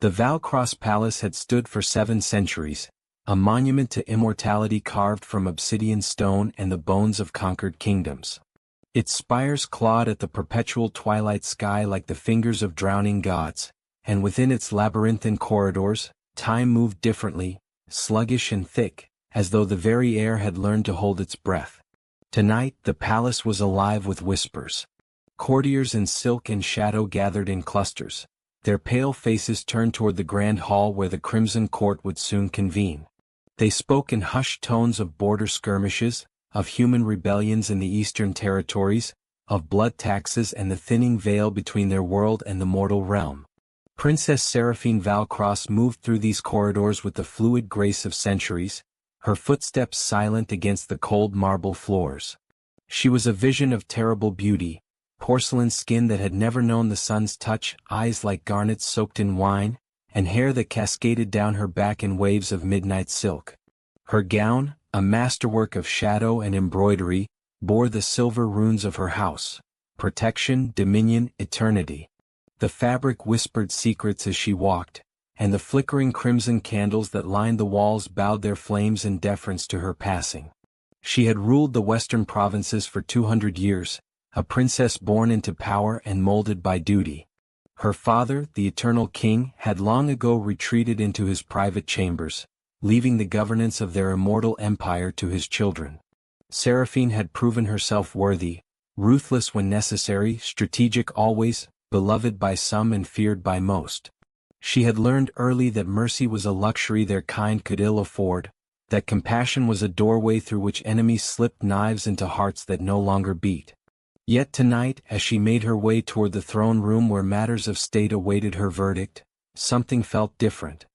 The Valcross Palace had stood for 7 centuries, a monument to immortality carved from obsidian stone and the bones of conquered kingdoms. Its spires clawed at the perpetual twilight sky like the fingers of drowning gods, and within its labyrinthine corridors, time moved differently, sluggish and thick, as though the very air had learned to hold its breath. Tonight the palace was alive with whispers. Courtiers in silk and shadow gathered in clusters, their pale faces turned toward the grand hall where the Crimson Court would soon convene. They spoke in hushed tones of border skirmishes, of human rebellions in the eastern territories, of blood taxes and the thinning veil between their world and the mortal realm. Princess Seraphine Valcross moved through these corridors with the fluid grace of centuries, her footsteps silent against the cold marble floors. She was a vision of terrible beauty, porcelain skin that had never known the sun's touch, eyes like garnets soaked in wine, and hair that cascaded down her back in waves of midnight silk. Her gown, a masterwork of shadow and embroidery, bore the silver runes of her house: protection, dominion, eternity. The fabric whispered secrets as she walked, and the flickering crimson candles that lined the walls bowed their flames in deference to her passing. She had ruled the western provinces for 200 years, a princess born into power and molded by duty. Her father, the eternal king, had long ago retreated into his private chambers, leaving the governance of their immortal empire to his children. Seraphine had proven herself worthy, ruthless when necessary, strategic always, beloved by some and feared by most. She had learned early that mercy was a luxury their kind could ill afford, that compassion was a doorway through which enemies slipped knives into hearts that no longer beat. Yet tonight, as she made her way toward the throne room where matters of state awaited her verdict, something felt different.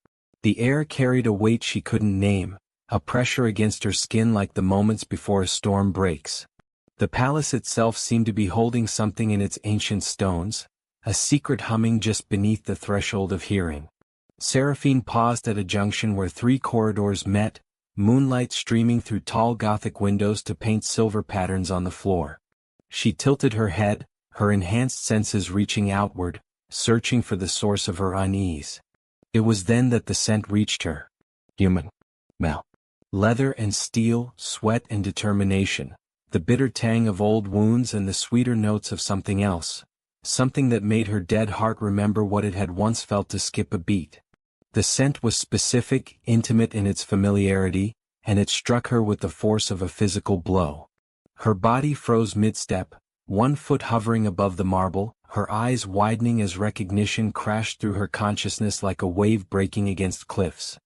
The air carried a weight she couldn't name, a pressure against her skin like the moments before a storm breaks. The palace itself seemed to be holding something in its ancient stones, a secret humming just beneath the threshold of hearing. Seraphine paused at a junction where 3 corridors met, moonlight streaming through tall Gothic windows to paint silver patterns on the floor. She tilted her head, her enhanced senses reaching outward, searching for the source of her unease. It was then that the scent reached her. Human. Smell. Leather and steel, sweat and determination, the bitter tang of old wounds and the sweeter notes of something else, something that made her dead heart remember what it had once felt to skip a beat. The scent was specific, intimate in its familiarity, and it struck her with the force of a physical blow. Her body froze mid-step, one foot hovering above the marble, her eyes widening as recognition crashed through her consciousness like a wave breaking against cliffs.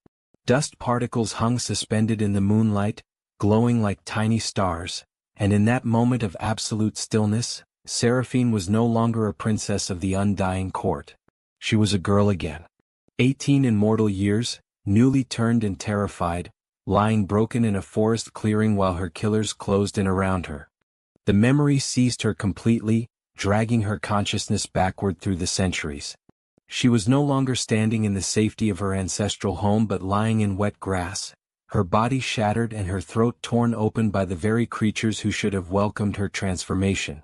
Dust particles hung suspended in the moonlight, glowing like tiny stars, and in that moment of absolute stillness, Seraphine was no longer a princess of the undying court. She was a girl again. 18 in mortal years, newly turned and terrified, lying broken in a forest clearing while her killers closed in around her. The memory seized her completely, dragging her consciousness backward through the centuries. She was no longer standing in the safety of her ancestral home but lying in wet grass, her body shattered and her throat torn open by the very creatures who should have welcomed her transformation.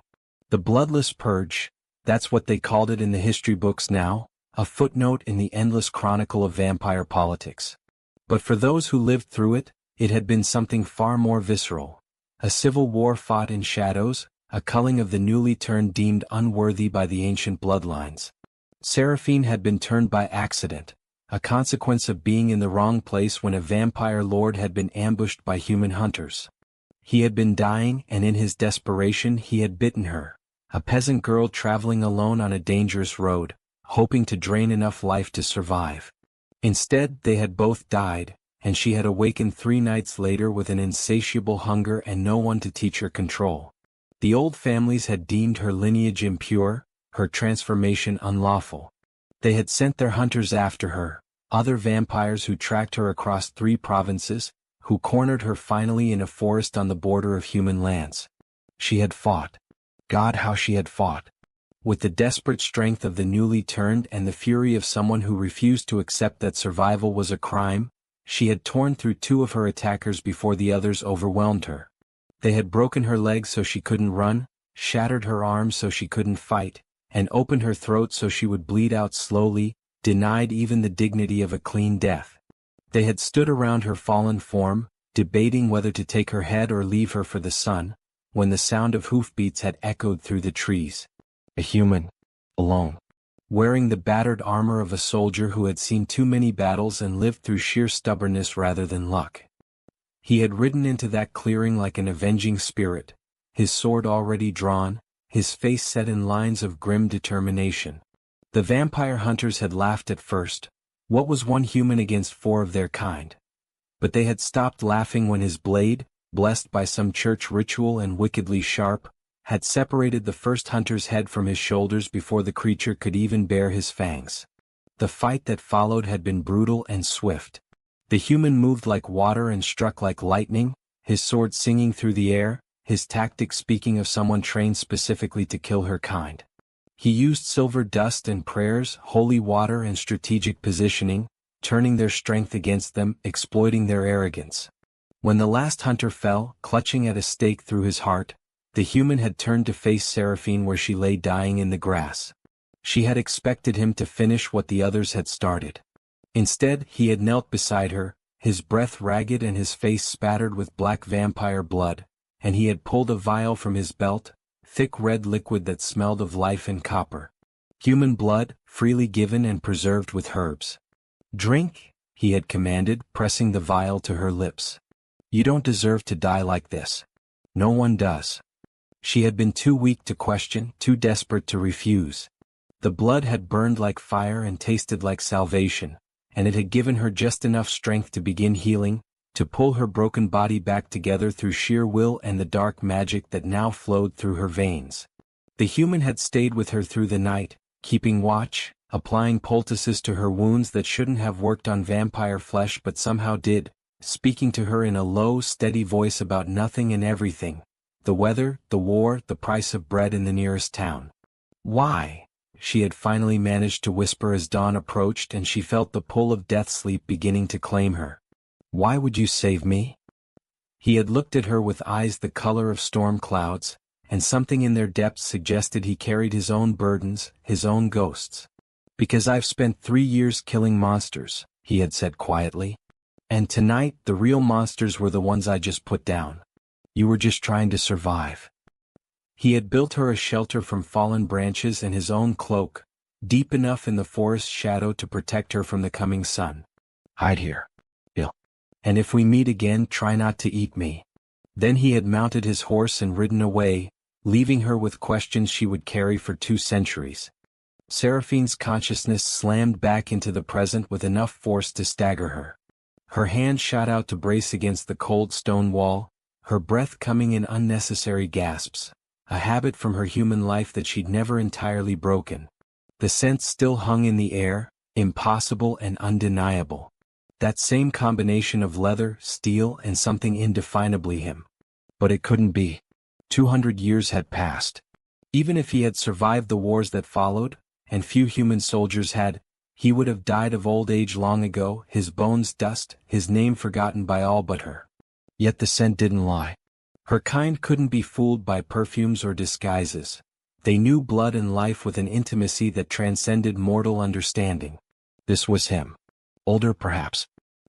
The bloodless purge, that's what they called it in the history books now, a footnote in the endless chronicle of vampire politics. But for those who lived through it, it had been something far more visceral. A civil war fought in shadows, a culling of the newly turned deemed unworthy by the ancient bloodlines. Seraphine had been turned by accident, a consequence of being in the wrong place when a vampire lord had been ambushed by human hunters. He had been dying and in his desperation he had bitten her, a peasant girl traveling alone on a dangerous road, hoping to drain enough life to survive. Instead, they had both died, and she had awakened 3 nights later with an insatiable hunger and no one to teach her control. The old families had deemed her lineage impure, her transformation unlawful. They had sent their hunters after her, other vampires who tracked her across 3 provinces, who cornered her finally in a forest on the border of human lands. She had fought. God, how she had fought. With the desperate strength of the newly turned and the fury of someone who refused to accept that survival was a crime, she had torn through 2 of her attackers before the others overwhelmed her. They had broken her legs so she couldn't run, shattered her arms so she couldn't fight, and opened her throat so she would bleed out slowly, denied even the dignity of a clean death. They had stood around her fallen form, debating whether to take her head or leave her for the sun, when the sound of hoofbeats had echoed through the trees. A human. Alone. Wearing the battered armor of a soldier who had seen too many battles and lived through sheer stubbornness rather than luck. He had ridden into that clearing like an avenging spirit, his sword already drawn, his face set in lines of grim determination. The vampire hunters had laughed at first. What was one human against 4 of their kind? But they had stopped laughing when his blade, blessed by some church ritual and wickedly sharp, had separated the first hunter's head from his shoulders before the creature could even bare his fangs. The fight that followed had been brutal and swift. The human moved like water and struck like lightning, his sword singing through the air, his tactics speaking of someone trained specifically to kill her kind. He used silver dust and prayers, holy water and strategic positioning, turning their strength against them, exploiting their arrogance. When the last hunter fell, clutching at a stake through his heart, the human had turned to face Seraphine where she lay dying in the grass. She had expected him to finish what the others had started. Instead, he had knelt beside her, his breath ragged and his face spattered with black vampire blood, and he had pulled a vial from his belt, thick red liquid that smelled of life and copper. Human blood, freely given and preserved with herbs. "Drink," he had commanded, pressing the vial to her lips. "You don't deserve to die like this. No one does." She had been too weak to question, too desperate to refuse. The blood had burned like fire and tasted like salvation, and it had given her just enough strength to begin healing, to pull her broken body back together through sheer will and the dark magic that now flowed through her veins. The human had stayed with her through the night, keeping watch, applying poultices to her wounds that shouldn't have worked on vampire flesh but somehow did, speaking to her in a low, steady voice about nothing and everything. The weather, the war, the price of bread in the nearest town. "Why?" she had finally managed to whisper as dawn approached and she felt the pull of death sleep beginning to claim her. "Why would you save me?" He had looked at her with eyes the color of storm clouds, and something in their depths suggested he carried his own burdens, his own ghosts. "Because I've spent 3 years killing monsters," he had said quietly. "And tonight the real monsters were the ones I just put down. You were just trying to survive." He had built her a shelter from fallen branches and his own cloak, deep enough in the forest shadow to protect her from the coming sun. "Hide here. And if we meet again, try not to eat me." Then he had mounted his horse and ridden away, leaving her with questions she would carry for 2 centuries. Seraphine's consciousness slammed back into the present with enough force to stagger her. Her hand shot out to brace against the cold stone wall, her breath coming in unnecessary gasps, a habit from her human life that she'd never entirely broken. The scent still hung in the air, impossible and undeniable. That same combination of leather, steel, and something indefinably him. But it couldn't be. 200 years had passed. Even if he had survived the wars that followed, and few human soldiers had, he would have died of old age long ago, his bones dust, his name forgotten by all but her. Yet the scent didn't lie. Her kind couldn't be fooled by perfumes or disguises. They knew blood and life with an intimacy that transcended mortal understanding. This was him. Older perhaps.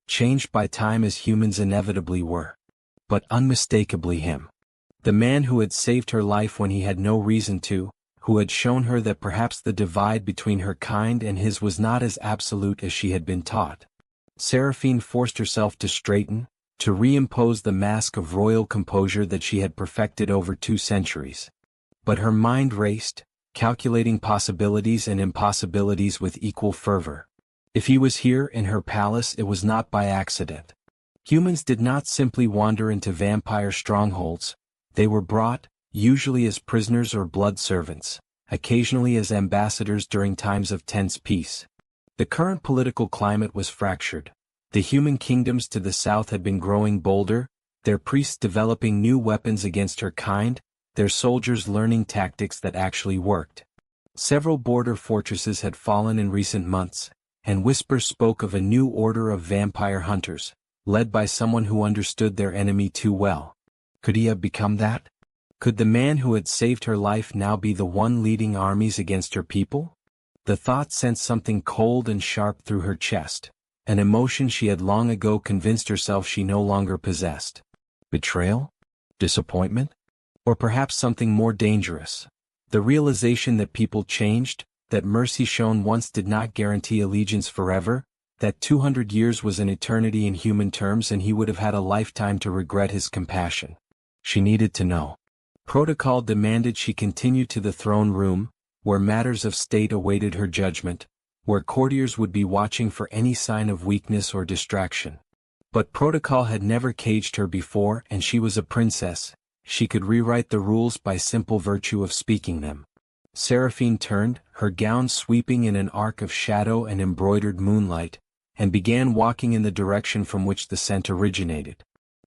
Changed by time as humans inevitably were. But unmistakably him. The man who had saved her life when he had no reason to, who had shown her that perhaps the divide between her kind and his was not as absolute as she had been taught. Seraphine forced herself to straighten, to reimpose the mask of royal composure that she had perfected over 2 centuries. But her mind raced, calculating possibilities and impossibilities with equal fervor. If he was here in her palace, it was not by accident. Humans did not simply wander into vampire strongholds. They were brought, usually as prisoners or blood servants, occasionally as ambassadors during times of tense peace. The current political climate was fractured. The human kingdoms to the south had been growing bolder, their priests developing new weapons against her kind, their soldiers learning tactics that actually worked. Several border fortresses had fallen in recent months, and whispers spoke of a new order of vampire hunters, led by someone who understood their enemy too well. Could he have become that? Could the man who had saved her life now be the one leading armies against her people? The thought sent something cold and sharp through her chest, an emotion she had long ago convinced herself she no longer possessed. Betrayal? Disappointment? Or perhaps something more dangerous. The realization that people changed, that mercy shown once did not guarantee allegiance forever, that 200 years was an eternity in human terms and he would have had a lifetime to regret his compassion. She needed to know. Protocol demanded she continue to the throne room, where matters of state awaited her judgment, where courtiers would be watching for any sign of weakness or distraction. But protocol had never caged her before, and she was a princess. She could rewrite the rules by simple virtue of speaking them. Seraphine turned, her gown sweeping in an arc of shadow and embroidered moonlight, and began walking in the direction from which the scent originated.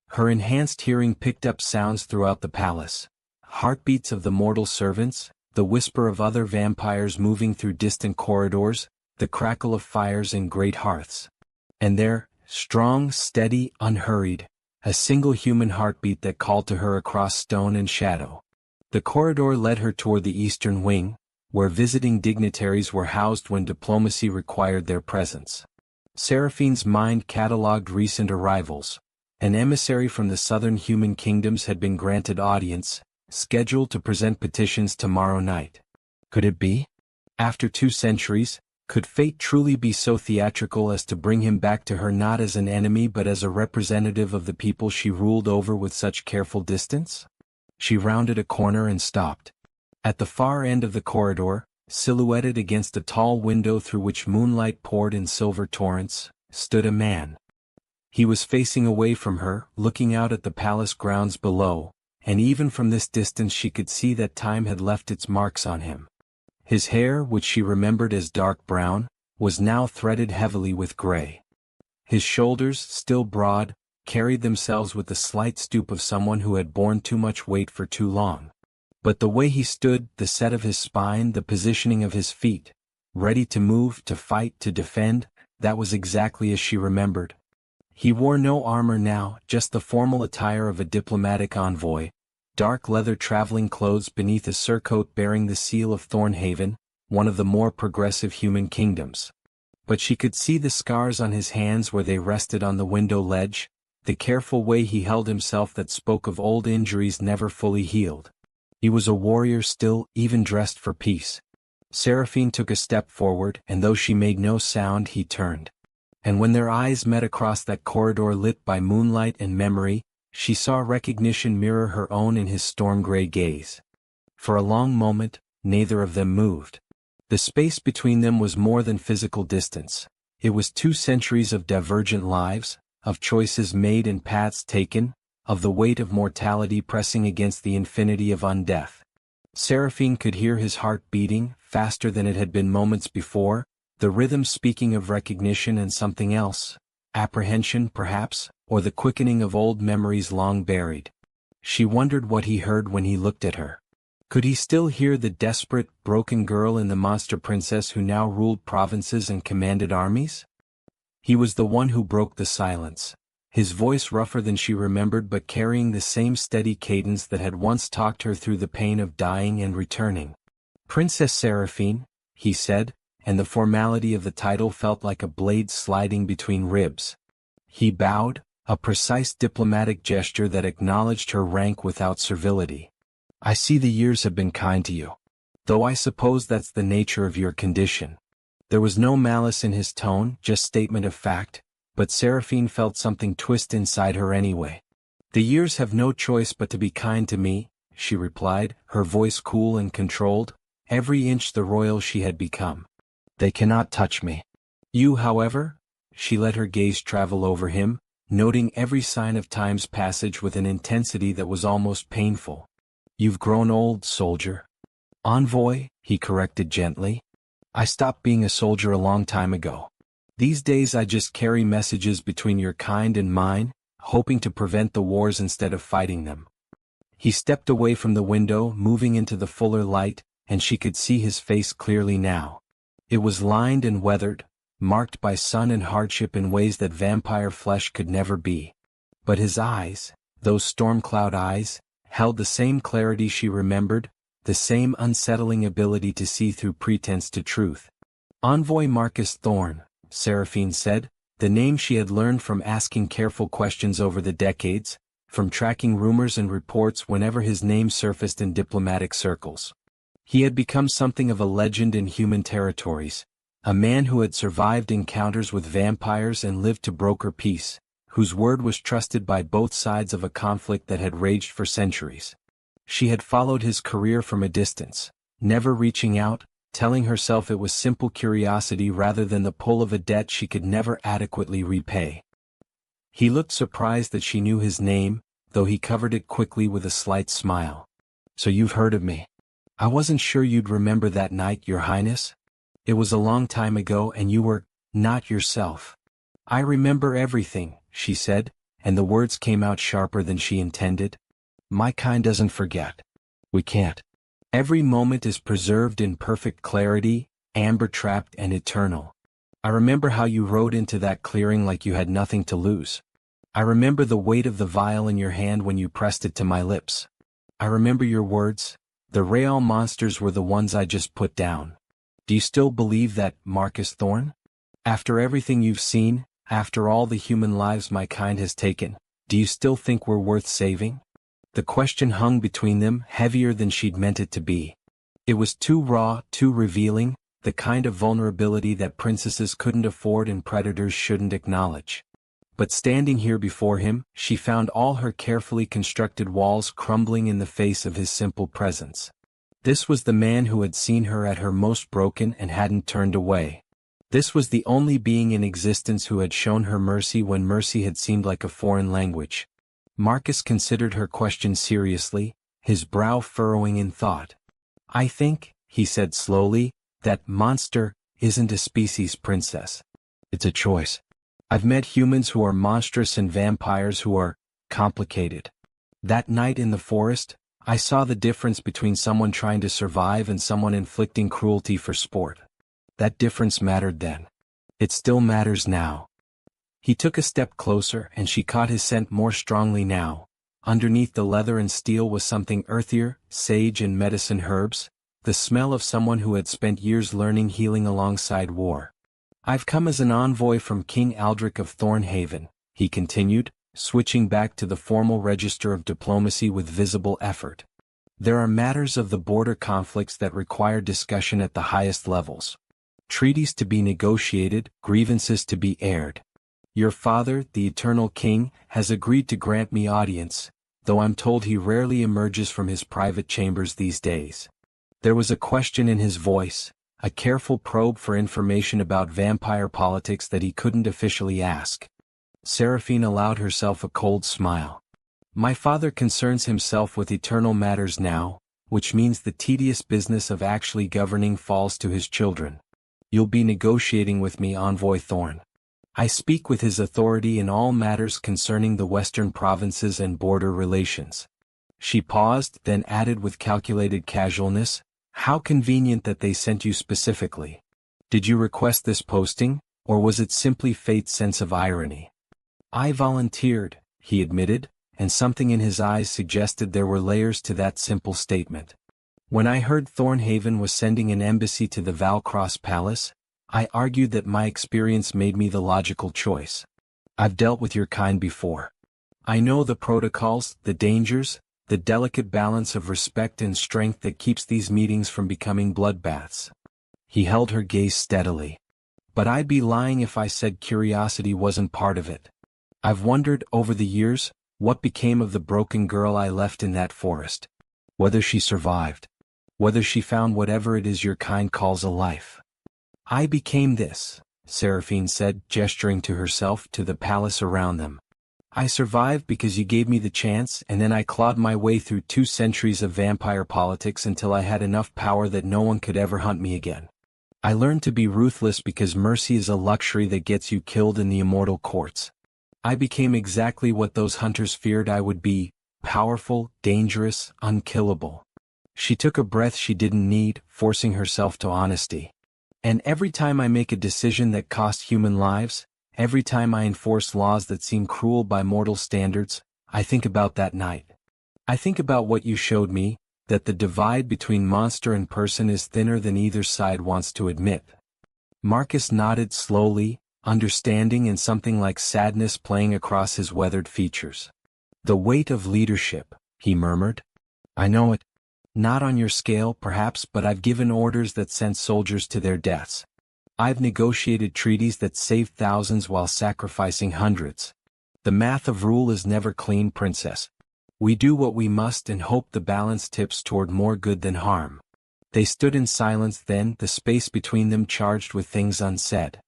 Her enhanced hearing picked up sounds throughout the palace. Heartbeats of the mortal servants, the whisper of other vampires moving through distant corridors, the crackle of fires in great hearths. And there, strong, steady, unhurried, a single human heartbeat that called to her across stone and shadow. The corridor led her toward the eastern wing, where visiting dignitaries were housed when diplomacy required their presence. Seraphine's mind catalogued recent arrivals. An emissary from the southern human kingdoms had been granted audience, scheduled to present petitions tomorrow night. Could it be? After 2 centuries, could fate truly be so theatrical as to bring him back to her not as an enemy but as a representative of the people she ruled over with such careful distance? She rounded a corner and stopped. At the far end of the corridor, silhouetted against a tall window through which moonlight poured in silver torrents, stood a man. He was facing away from her, looking out at the palace grounds below, and even from this distance she could see that time had left its marks on him. His hair, which she remembered as dark brown, was now threaded heavily with gray. His shoulders, still broad, carried themselves with the slight stoop of someone who had borne too much weight for too long. But the way he stood, the set of his spine, the positioning of his feet, ready to move, to fight, to defend, that was exactly as she remembered. He wore no armor now, just the formal attire of a diplomatic envoy, dark leather traveling clothes beneath a surcoat bearing the seal of Thornhaven, one of the more progressive human kingdoms. But she could see the scars on his hands where they rested on the window ledge, the careful way he held himself that spoke of old injuries never fully healed. He was a warrior still, even dressed for peace. Seraphine took a step forward, and though she made no sound, he turned. And when their eyes met across that corridor lit by moonlight and memory, she saw recognition mirror her own in his storm-gray gaze. For a long moment, neither of them moved. The space between them was more than physical distance. It was 2 centuries of divergent lives, of choices made and paths taken, of the weight of mortality pressing against the infinity of undeath. Seraphine could hear his heart beating, faster than it had been moments before, the rhythm speaking of recognition and something else, apprehension perhaps, or the quickening of old memories long buried. She wondered what he heard when he looked at her. Could he still hear the desperate, broken girl in the monster princess who now ruled provinces and commanded armies? He was the one who broke the silence, his voice rougher than she remembered but carrying the same steady cadence that had once talked her through the pain of dying and returning. "Princess Seraphine," he said, and the formality of the title felt like a blade sliding between ribs. He bowed, a precise diplomatic gesture that acknowledged her rank without servility. "I see the years have been kind to you. Though I suppose that's the nature of your condition." There was no malice in his tone, just statement of fact, but Seraphine felt something twist inside her anyway. "The years have no choice but to be kind to me," she replied, her voice cool and controlled, every inch the royal she had become. "They cannot touch me. You, however?" She let her gaze travel over him, noting every sign of time's passage with an intensity that was almost painful. "You've grown old, soldier." "Envoy," he corrected gently. "I stopped being a soldier a long time ago. These days I just carry messages between your kind and mine, hoping to prevent the wars instead of fighting them." He stepped away from the window, moving into the fuller light, and she could see his face clearly now. It was lined and weathered, marked by sun and hardship in ways that vampire flesh could never be. But his eyes, those storm cloud eyes, held the same clarity she remembered, the same unsettling ability to see through pretense to truth. Envoy Marcus Thorne, Seraphine said, the name she had learned from asking careful questions over the decades, from tracking rumors and reports whenever his name surfaced in diplomatic circles. He had become something of a legend in human territories, a man who had survived encounters with vampires and lived to broker peace, whose word was trusted by both sides of a conflict that had raged for centuries. She had followed his career from a distance, never reaching out, telling herself it was simple curiosity rather than the pull of a debt she could never adequately repay. He looked surprised that she knew his name, though he covered it quickly with a slight smile. "So you've heard of me. I wasn't sure you'd remember that night, Your Highness. It was a long time ago and you were not yourself." "I remember everything," she said, and the words came out sharper than she intended. "My kind doesn't forget. We can't. Every moment is preserved in perfect clarity, amber-trapped and eternal. I remember how you rode into that clearing like you had nothing to lose. I remember the weight of the vial in your hand when you pressed it to my lips. I remember your words. The real monsters were the ones I just put down. Do you still believe that, Marcus Thorne? After everything you've seen, after all the human lives my kind has taken, do you still think we're worth saving?" The question hung between them, heavier than she'd meant it to be. It was too raw, too revealing, the kind of vulnerability that princesses couldn't afford and predators shouldn't acknowledge. But standing here before him, she found all her carefully constructed walls crumbling in the face of his simple presence. This was the man who had seen her at her most broken and hadn't turned away. This was the only being in existence who had shown her mercy when mercy had seemed like a foreign language. Marcus considered her question seriously, his brow furrowing in thought. "I think," he said slowly, "that monster isn't a species, princess. It's a choice. I've met humans who are monstrous and vampires who are complicated. That night in the forest, I saw the difference between someone trying to survive and someone inflicting cruelty for sport. That difference mattered then. It still matters now." He took a step closer and she caught his scent more strongly now. Underneath the leather and steel was something earthier, sage and medicine herbs, the smell of someone who had spent years learning healing alongside war. "I've come as an envoy from King Aldrich of Thornhaven," he continued, switching back to the formal register of diplomacy with visible effort. "There are matters of the border conflicts that require discussion at the highest levels. Treaties to be negotiated, grievances to be aired. Your father, the Eternal King, has agreed to grant me audience, though I'm told he rarely emerges from his private chambers these days." There was a question in his voice, a careful probe for information about vampire politics that he couldn't officially ask. Seraphine allowed herself a cold smile. "My father concerns himself with eternal matters now, which means the tedious business of actually governing falls to his children. You'll be negotiating with me, Envoy Thorne. I speak with his authority in all matters concerning the western provinces and border relations." She paused, then added with calculated casualness, "How convenient that they sent you specifically. Did you request this posting, or was it simply fate's sense of irony?" "I volunteered," he admitted, and something in his eyes suggested there were layers to that simple statement. "When I heard Thornhaven was sending an embassy to the Valcross Palace, I argued that my experience made me the logical choice. I've dealt with your kind before. I know the protocols, the dangers, the delicate balance of respect and strength that keeps these meetings from becoming bloodbaths." He held her gaze steadily. "But I'd be lying if I said curiosity wasn't part of it. I've wondered, over the years, what became of the broken girl I left in that forest. Whether she survived. Whether she found whatever it is your kind calls a life." "I became this," Seraphine said, gesturing to herself, to the palace around them. "I survived because you gave me the chance, and then I clawed my way through 2 centuries of vampire politics until I had enough power that no one could ever hunt me again. I learned to be ruthless because mercy is a luxury that gets you killed in the immortal courts. I became exactly what those hunters feared I would be, powerful, dangerous, unkillable." She took a breath she didn't need, forcing herself to honesty. "And every time I make a decision that costs human lives, every time I enforce laws that seem cruel by mortal standards, I think about that night. I think about what you showed me, that the divide between monster and person is thinner than either side wants to admit." Marcus nodded slowly, understanding and something like sadness playing across his weathered features. The weight of leadership, he murmured. I know it. Not on your scale, perhaps, but I've given orders that sent soldiers to their deaths. I've negotiated treaties that saved thousands while sacrificing hundreds. The math of rule is never clean, princess. We do what we must and hope the balance tips toward more good than harm. They stood in silence then, the space between them charged with things unsaid.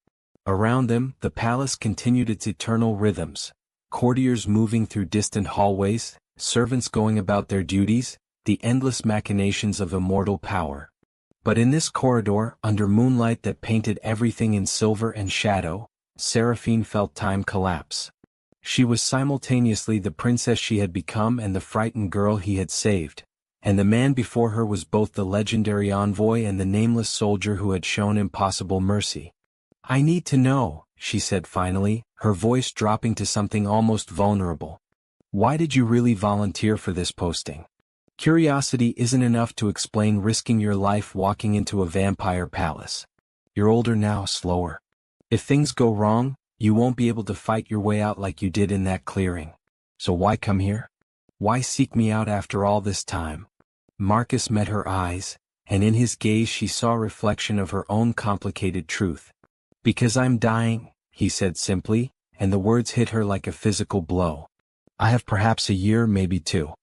Around them, the palace continued its eternal rhythms, courtiers moving through distant hallways, servants going about their duties, the endless machinations of immortal power. But in this corridor, under moonlight that painted everything in silver and shadow, Seraphine felt time collapse. She was simultaneously the princess she had become and the frightened girl he had saved, and the man before her was both the legendary envoy and the nameless soldier who had shown impossible mercy. I need to know, she said finally, her voice dropping to something almost vulnerable. Why did you really volunteer for this posting? Curiosity isn't enough to explain risking your life walking into a vampire palace. You're older now, slower. If things go wrong, you won't be able to fight your way out like you did in that clearing. So why come here? Why seek me out after all this time? Marcus met her eyes, and in his gaze she saw a reflection of her own complicated truth. Because I'm dying, he said simply, and the words hit her like a physical blow. I have perhaps a year, maybe two.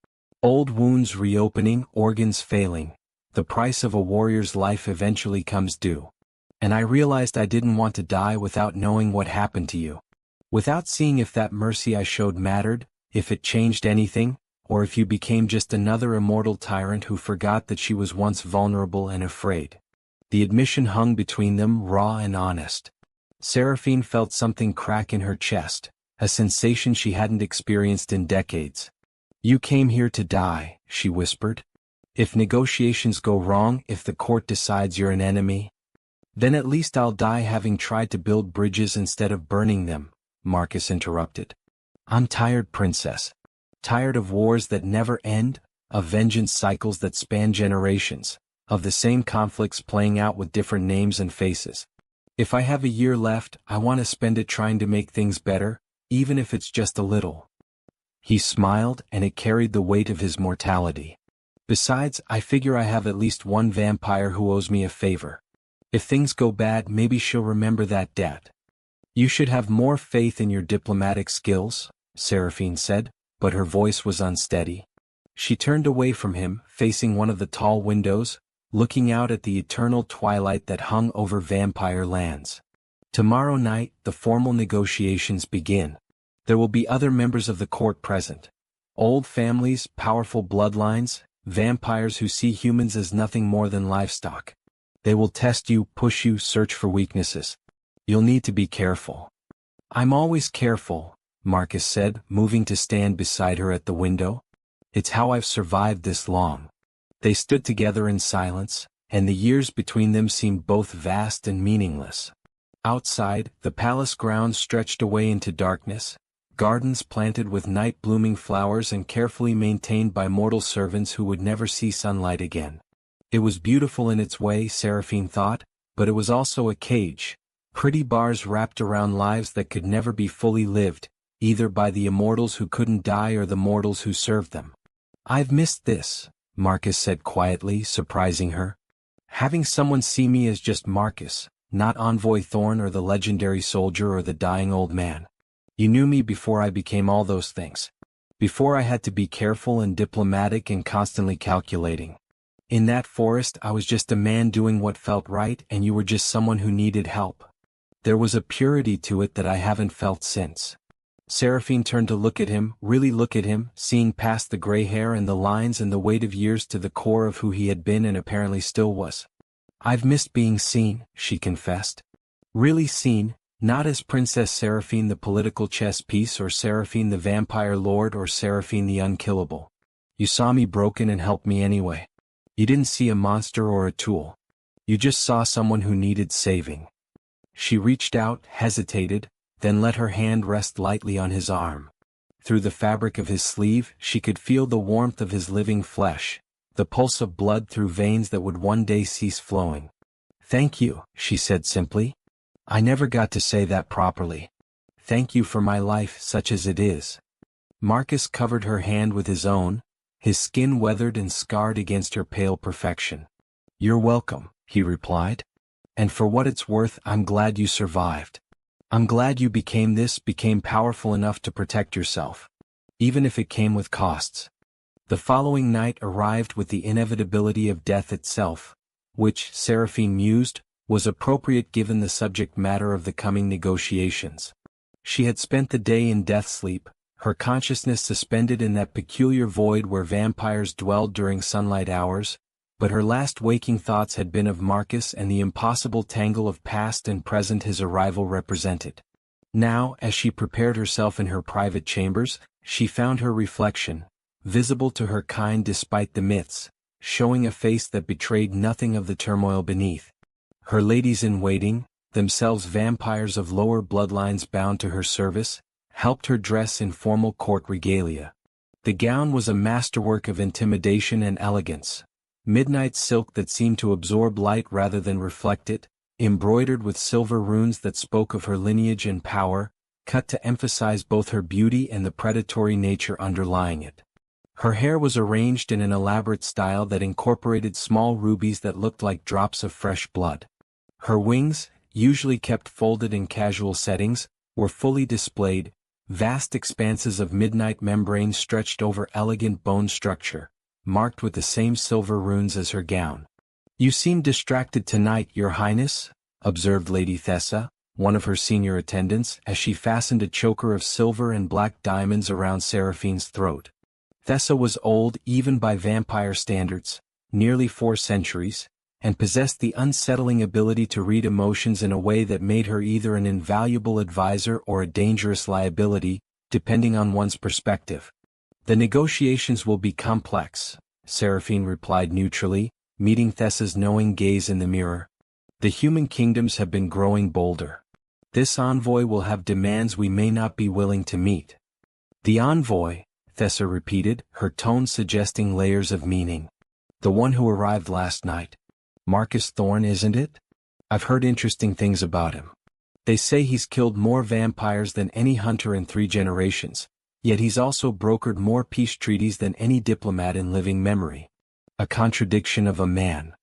Old wounds reopening, organs failing. The price of a warrior's life eventually comes due. And I realized I didn't want to die without knowing what happened to you. Without seeing if that mercy I showed mattered, if it changed anything, or if you became just another immortal tyrant who forgot that she was once vulnerable and afraid. The admission hung between them, raw and honest. Seraphine felt something crack in her chest, a sensation she hadn't experienced in decades. You came here to die, she whispered. If negotiations go wrong, if the court decides you're an enemy, then at least I'll die having tried to build bridges instead of burning them, Marcus interrupted. I'm tired, princess. Tired of wars that never end, of vengeance cycles that span generations, of the same conflicts playing out with different names and faces. If I have a year left, I want to spend it trying to make things better, even if it's just a little. He smiled, and it carried the weight of his mortality. Besides, I figure I have at least one vampire who owes me a favor. If things go bad, maybe she'll remember that debt. You should have more faith in your diplomatic skills, Seraphine said, but her voice was unsteady. She turned away from him, facing one of the tall windows, looking out at the eternal twilight that hung over vampire lands. Tomorrow night, the formal negotiations begin. There will be other members of the court present. Old families, powerful bloodlines, vampires who see humans as nothing more than livestock. They will test you, push you, search for weaknesses. You'll need to be careful. I'm always careful, Marcus said, moving to stand beside her at the window. It's how I've survived this long. They stood together in silence, and the years between them seemed both vast and meaningless. Outside, the palace grounds stretched away into darkness, gardens planted with night-blooming flowers and carefully maintained by mortal servants who would never see sunlight again. It was beautiful in its way, Seraphine thought, but it was also a cage, pretty bars wrapped around lives that could never be fully lived, either by the immortals who couldn't die or the mortals who served them. I've missed this, Marcus said quietly, surprising her. Having someone see me as just Marcus, not Envoy Thorn or the legendary soldier or the dying old man. You knew me before I became all those things. Before I had to be careful and diplomatic and constantly calculating. In that forest I was just a man doing what felt right, and you were just someone who needed help. There was a purity to it that I haven't felt since. Seraphine turned to look at him, really look at him, seeing past the gray hair and the lines and the weight of years to the core of who he had been and apparently still was. I've missed being seen, she confessed. Really seen. Not as Princess Seraphine the political chess piece or Seraphine the vampire lord or Seraphine the unkillable. You saw me broken and helped me anyway. You didn't see a monster or a tool. You just saw someone who needed saving. She reached out, hesitated, then let her hand rest lightly on his arm. Through the fabric of his sleeve, she could feel the warmth of his living flesh, the pulse of blood through veins that would one day cease flowing. Thank you, she said simply. I never got to say that properly. Thank you for my life such as it is. Marcus covered her hand with his own, his skin weathered and scarred against her pale perfection. You're welcome, he replied. And for what it's worth, I'm glad you survived. I'm glad you became powerful enough to protect yourself. Even if it came with costs. The following night arrived with the inevitability of death itself, which, Seraphine mused, was appropriate given the subject matter of the coming negotiations. She had spent the day in death sleep, her consciousness suspended in that peculiar void where vampires dwelled during sunlight hours, but her last waking thoughts had been of Marcus and the impossible tangle of past and present his arrival represented. Now, as she prepared herself in her private chambers, she found her reflection, visible to her kind despite the myths, showing a face that betrayed nothing of the turmoil beneath. Her ladies-in-waiting, themselves vampires of lower bloodlines bound to her service, helped her dress in formal court regalia. The gown was a masterwork of intimidation and elegance. Midnight silk that seemed to absorb light rather than reflect it, embroidered with silver runes that spoke of her lineage and power, cut to emphasize both her beauty and the predatory nature underlying it. Her hair was arranged in an elaborate style that incorporated small rubies that looked like drops of fresh blood. Her wings, usually kept folded in casual settings, were fully displayed, vast expanses of midnight membrane stretched over elegant bone structure, marked with the same silver runes as her gown. You seem distracted tonight, Your Highness, observed Lady Thessa, one of her senior attendants, as she fastened a choker of silver and black diamonds around Seraphine's throat. Thessa was old even by vampire standards, nearly 4 centuries, and possessed the unsettling ability to read emotions in a way that made her either an invaluable advisor or a dangerous liability, depending on one's perspective. The negotiations will be complex, Seraphine replied neutrally, meeting Thessa's knowing gaze in the mirror. The human kingdoms have been growing bolder. This envoy will have demands we may not be willing to meet. The envoy, Thessa repeated, her tone suggesting layers of meaning. The one who arrived last night. Marcus Thorne, isn't it? I've heard interesting things about him. They say he's killed more vampires than any hunter in 3 generations, yet he's also brokered more peace treaties than any diplomat in living memory. A contradiction of a man.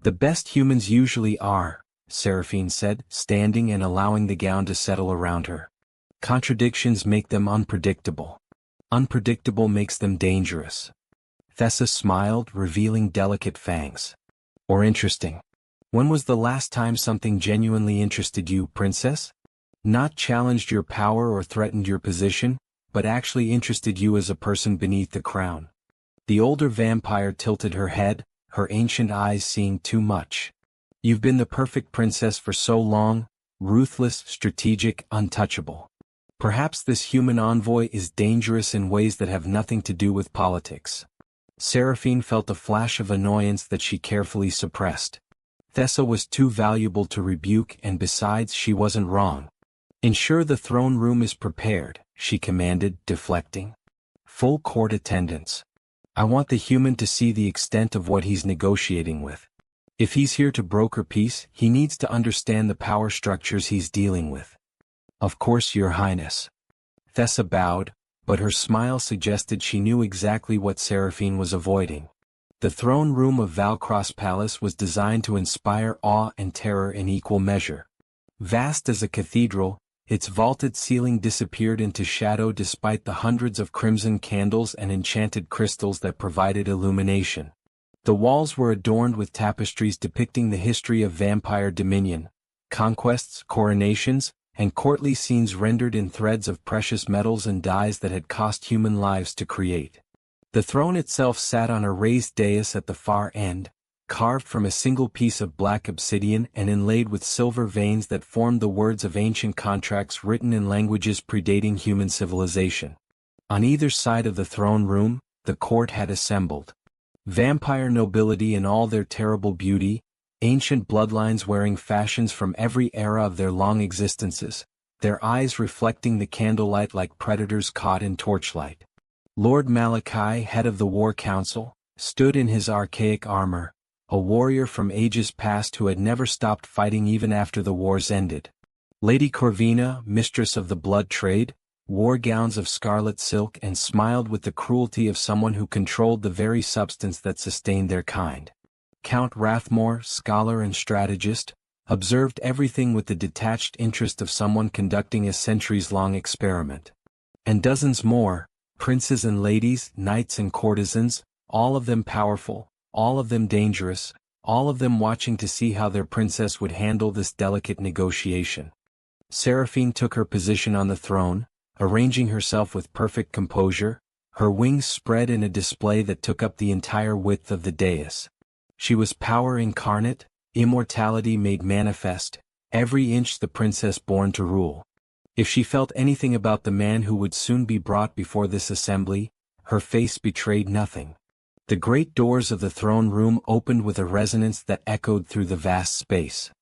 The best humans usually are, Seraphine said, standing and allowing the gown to settle around her. Contradictions make them unpredictable. Unpredictable makes them dangerous. Thessa smiled, revealing delicate fangs. Or interesting. When was the last time something genuinely interested you, princess? Not challenged your power or threatened your position, but actually interested you as a person beneath the crown. The older vampire tilted her head, her ancient eyes seeing too much. You've been the perfect princess for so long, ruthless, strategic, untouchable. Perhaps this human envoy is dangerous in ways that have nothing to do with politics. Seraphine felt a flash of annoyance that she carefully suppressed. Thessa was too valuable to rebuke, and besides, she wasn't wrong. Ensure the throne room is prepared, she commanded, deflecting. Full court attendance. I want the human to see the extent of what he's negotiating with. If he's here to broker peace, he needs to understand the power structures he's dealing with. Of course, Your Highness. Thessa bowed, but her smile suggested she knew exactly what Seraphine was avoiding. The throne room of Valcross Palace was designed to inspire awe and terror in equal measure. Vast as a cathedral, its vaulted ceiling disappeared into shadow despite the hundreds of crimson candles and enchanted crystals that provided illumination. The walls were adorned with tapestries depicting the history of vampire dominion, conquests, coronations, and courtly scenes rendered in threads of precious metals and dyes that had cost human lives to create. The throne itself sat on a raised dais at the far end, carved from a single piece of black obsidian and inlaid with silver veins that formed the words of ancient contracts written in languages predating human civilization. On either side of the throne room, the court had assembled. Vampire nobility in all their terrible beauty, ancient bloodlines wearing fashions from every era of their long existences, their eyes reflecting the candlelight like predators caught in torchlight. Lord Malachi, head of the War Council, stood in his archaic armor, a warrior from ages past who had never stopped fighting even after the wars ended. Lady Corvina, mistress of the blood trade, wore gowns of scarlet silk and smiled with the cruelty of someone who controlled the very substance that sustained their kind. Count Rathmore, scholar and strategist, observed everything with the detached interest of someone conducting a centuries-long experiment. And dozens more, princes and ladies, knights and courtesans, all of them powerful, all of them dangerous, all of them watching to see how their princess would handle this delicate negotiation. Seraphine took her position on the throne, arranging herself with perfect composure, her wings spread in a display that took up the entire width of the dais. She was power incarnate, immortality made manifest, every inch the princess born to rule. If she felt anything about the man who would soon be brought before this assembly, her face betrayed nothing. The great doors of the throne room opened with a resonance that echoed through the vast space.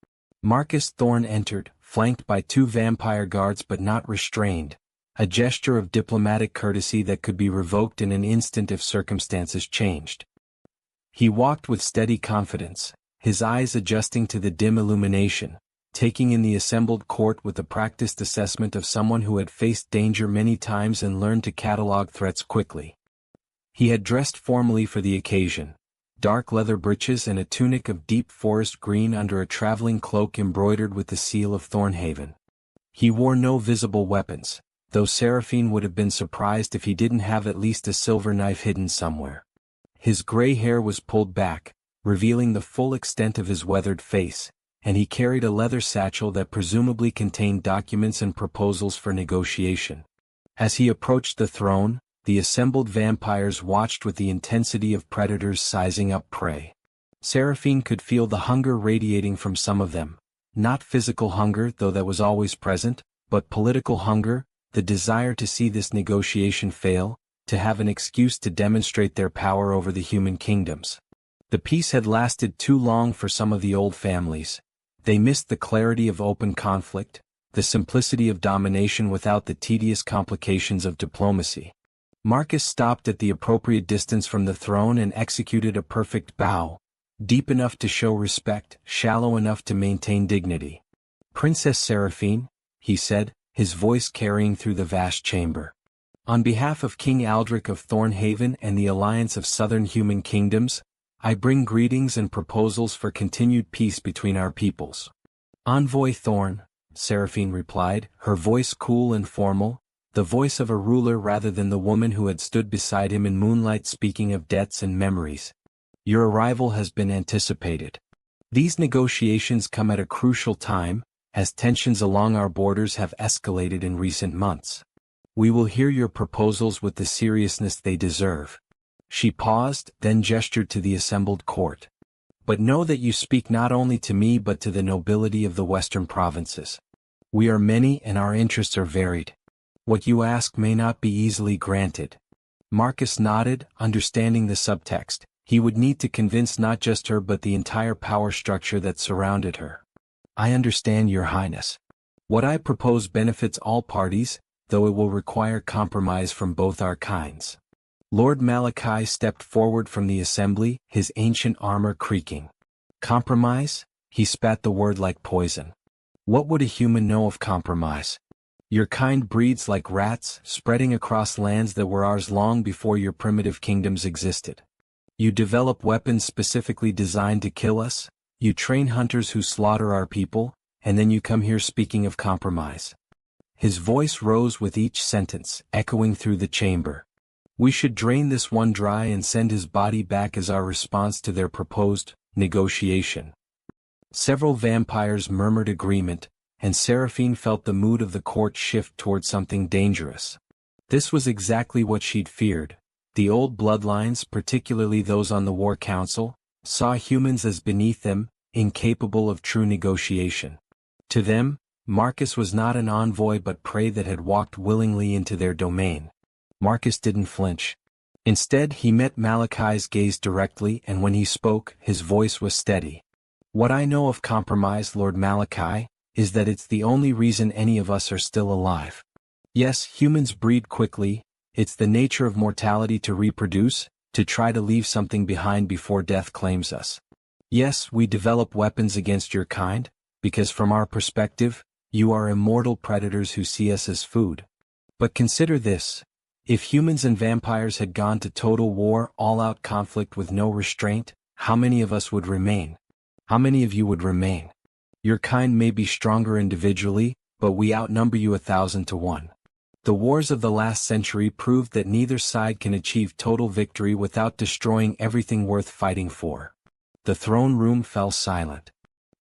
Marcus Thorne entered, flanked by 2 vampire guards but not restrained, a gesture of diplomatic courtesy that could be revoked in an instant if circumstances changed. He walked with steady confidence, his eyes adjusting to the dim illumination, taking in the assembled court with the practiced assessment of someone who had faced danger many times and learned to catalog threats quickly. He had dressed formally for the occasion, dark leather breeches and a tunic of deep forest green under a traveling cloak embroidered with the seal of Thornhaven. He wore no visible weapons, though Seraphine would have been surprised if he didn't have at least a silver knife hidden somewhere. His gray hair was pulled back, revealing the full extent of his weathered face, and he carried a leather satchel that presumably contained documents and proposals for negotiation. As he approached the throne, the assembled vampires watched with the intensity of predators sizing up prey. Seraphine could feel the hunger radiating from some of them, not physical hunger though that was always present, but political hunger, the desire to see this negotiation fail, to have an excuse to demonstrate their power over the human kingdoms. The peace had lasted too long for some of the old families. They missed the clarity of open conflict, the simplicity of domination without the tedious complications of diplomacy. Marcus stopped at the appropriate distance from the throne and executed a perfect bow, deep enough to show respect, shallow enough to maintain dignity. "Princess Seraphine," he said, his voice carrying through the vast chamber. "On behalf of King Aldrich of Thornhaven and the Alliance of Southern Human Kingdoms, I bring greetings and proposals for continued peace between our peoples." "Envoy Thorn," Seraphine replied, her voice cool and formal, the voice of a ruler rather than the woman who had stood beside him in moonlight speaking of debts and memories. "Your arrival has been anticipated. These negotiations come at a crucial time, as tensions along our borders have escalated in recent months. We will hear your proposals with the seriousness they deserve." She paused, then gestured to the assembled court. "But know that you speak not only to me but to the nobility of the western provinces. We are many and our interests are varied. What you ask may not be easily granted." Marcus nodded, understanding the subtext. He would need to convince not just her but the entire power structure that surrounded her. "I understand, Your Highness. What I propose benefits all parties, though it will require compromise from both our kinds." Lord Malachi stepped forward from the assembly, his ancient armor creaking. "Compromise?" He spat the word like poison. "What would a human know of compromise? Your kind breeds like rats, spreading across lands that were ours long before your primitive kingdoms existed. You develop weapons specifically designed to kill us, you train hunters who slaughter our people, and then you come here speaking of compromise." His voice rose with each sentence, echoing through the chamber. "We should drain this one dry and send his body back as our response to their proposed negotiation." Several vampires murmured agreement, and Seraphine felt the mood of the court shift toward something dangerous. This was exactly what she'd feared. The old bloodlines, particularly those on the War Council, saw humans as beneath them, incapable of true negotiation. To them, Marcus was not an envoy but prey that had walked willingly into their domain. Marcus didn't flinch. Instead, he met Malachi's gaze directly, and when he spoke, his voice was steady. "What I know of compromise, Lord Malachi, is that it's the only reason any of us are still alive. Yes, humans breed quickly, it's the nature of mortality to reproduce, to try to leave something behind before death claims us. Yes, we develop weapons against your kind, because from our perspective, You are immortal predators who see us as food. But consider this. If humans and vampires had gone to total war, all-out conflict with no restraint, how many of us would remain? How many of you would remain? Your kind may be stronger individually, but we outnumber you 1,000 to 1. The wars of the last century proved that neither side can achieve total victory without destroying everything worth fighting for. The throne room fell silent.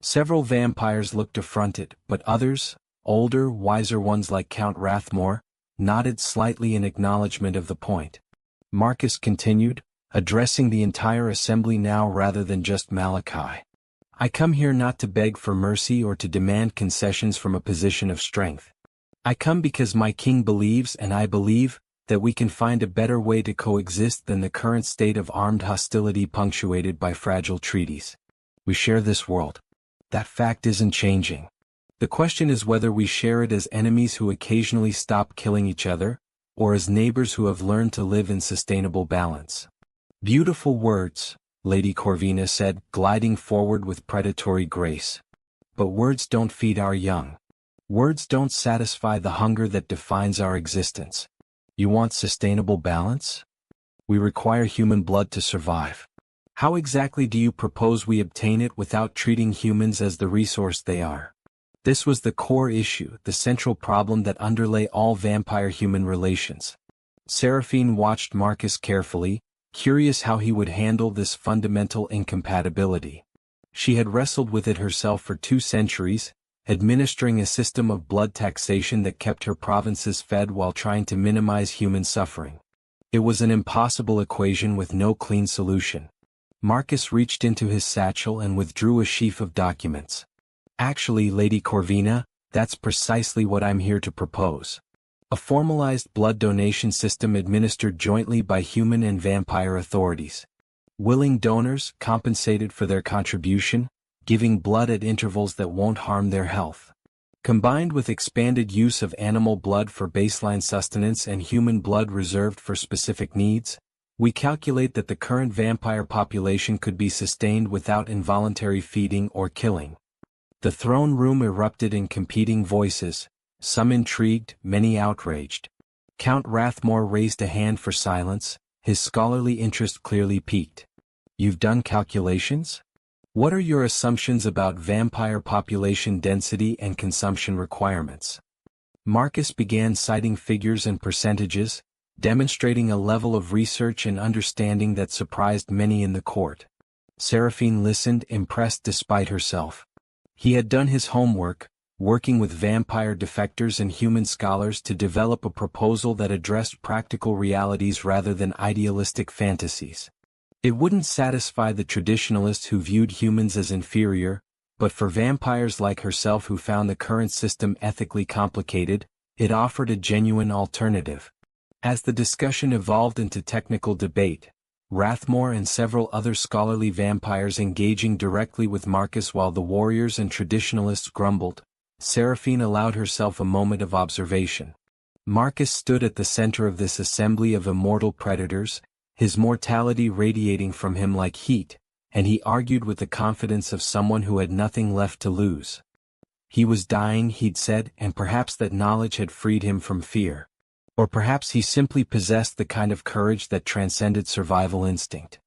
Several vampires looked affronted, but others, older, wiser ones like Count Rathmore, nodded slightly in acknowledgement of the point. Marcus continued, addressing the entire assembly now rather than just Malachi. I come here not to beg for mercy or to demand concessions from a position of strength. I come because my king believes, and I believe, that we can find a better way to coexist than the current state of armed hostility punctuated by fragile treaties. We share this world. That fact isn't changing. The question is whether we share it as enemies who occasionally stop killing each other, or as neighbors who have learned to live in sustainable balance. Beautiful words, Lady Corvina said, gliding forward with predatory grace. But words don't feed our young. Words don't satisfy the hunger that defines our existence. You want sustainable balance? We require human blood to survive. How exactly do you propose we obtain it without treating humans as the resource they are? This was the core issue, the central problem that underlay all vampire-human relations. Seraphine watched Marcus carefully, curious how he would handle this fundamental incompatibility. She had wrestled with it herself for 2 centuries, administering a system of blood taxation that kept her provinces fed while trying to minimize human suffering. It was an impossible equation with no clean solution. Marcus reached into his satchel and withdrew a sheaf of documents. Actually, Lady Corvina, that's precisely what I'm here to propose. A formalized blood donation system administered jointly by human and vampire authorities. Willing donors, compensated for their contribution, giving blood at intervals that won't harm their health. Combined with expanded use of animal blood for baseline sustenance and human blood reserved for specific needs, we calculate that the current vampire population could be sustained without involuntary feeding or killing. The throne room erupted in competing voices, some intrigued, many outraged. Count Rathmore raised a hand for silence, his scholarly interest clearly piqued. You've done calculations? What are your assumptions about vampire population density and consumption requirements? Marcus began citing figures and percentages, demonstrating a level of research and understanding that surprised many in the court. Seraphine listened, impressed despite herself. He had done his homework, working with vampire defectors and human scholars to develop a proposal that addressed practical realities rather than idealistic fantasies. It wouldn't satisfy the traditionalists who viewed humans as inferior, but for vampires like herself who found the current system ethically complicated, it offered a genuine alternative. As the discussion evolved into technical debate, Rathmore and several other scholarly vampires engaging directly with Marcus while the warriors and traditionalists grumbled, Seraphine allowed herself a moment of observation. Marcus stood at the center of this assembly of immortal predators, his mortality radiating from him like heat, and he argued with the confidence of someone who had nothing left to lose. He was dying, he'd said, and perhaps that knowledge had freed him from fear. Or perhaps he simply possessed the kind of courage that transcended survival instinct.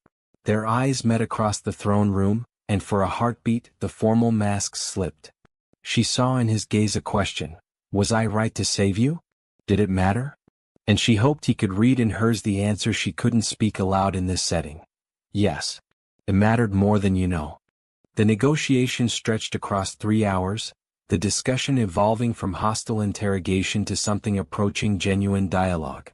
Their eyes met across the throne room, and for a heartbeat, the formal masks slipped. She saw in his gaze a question. Was I right to save you? Did it matter? And she hoped he could read in hers the answer she couldn't speak aloud in this setting. Yes. It mattered more than you know. The negotiation stretched across 3 hours, the discussion evolving from hostile interrogation to something approaching genuine dialogue.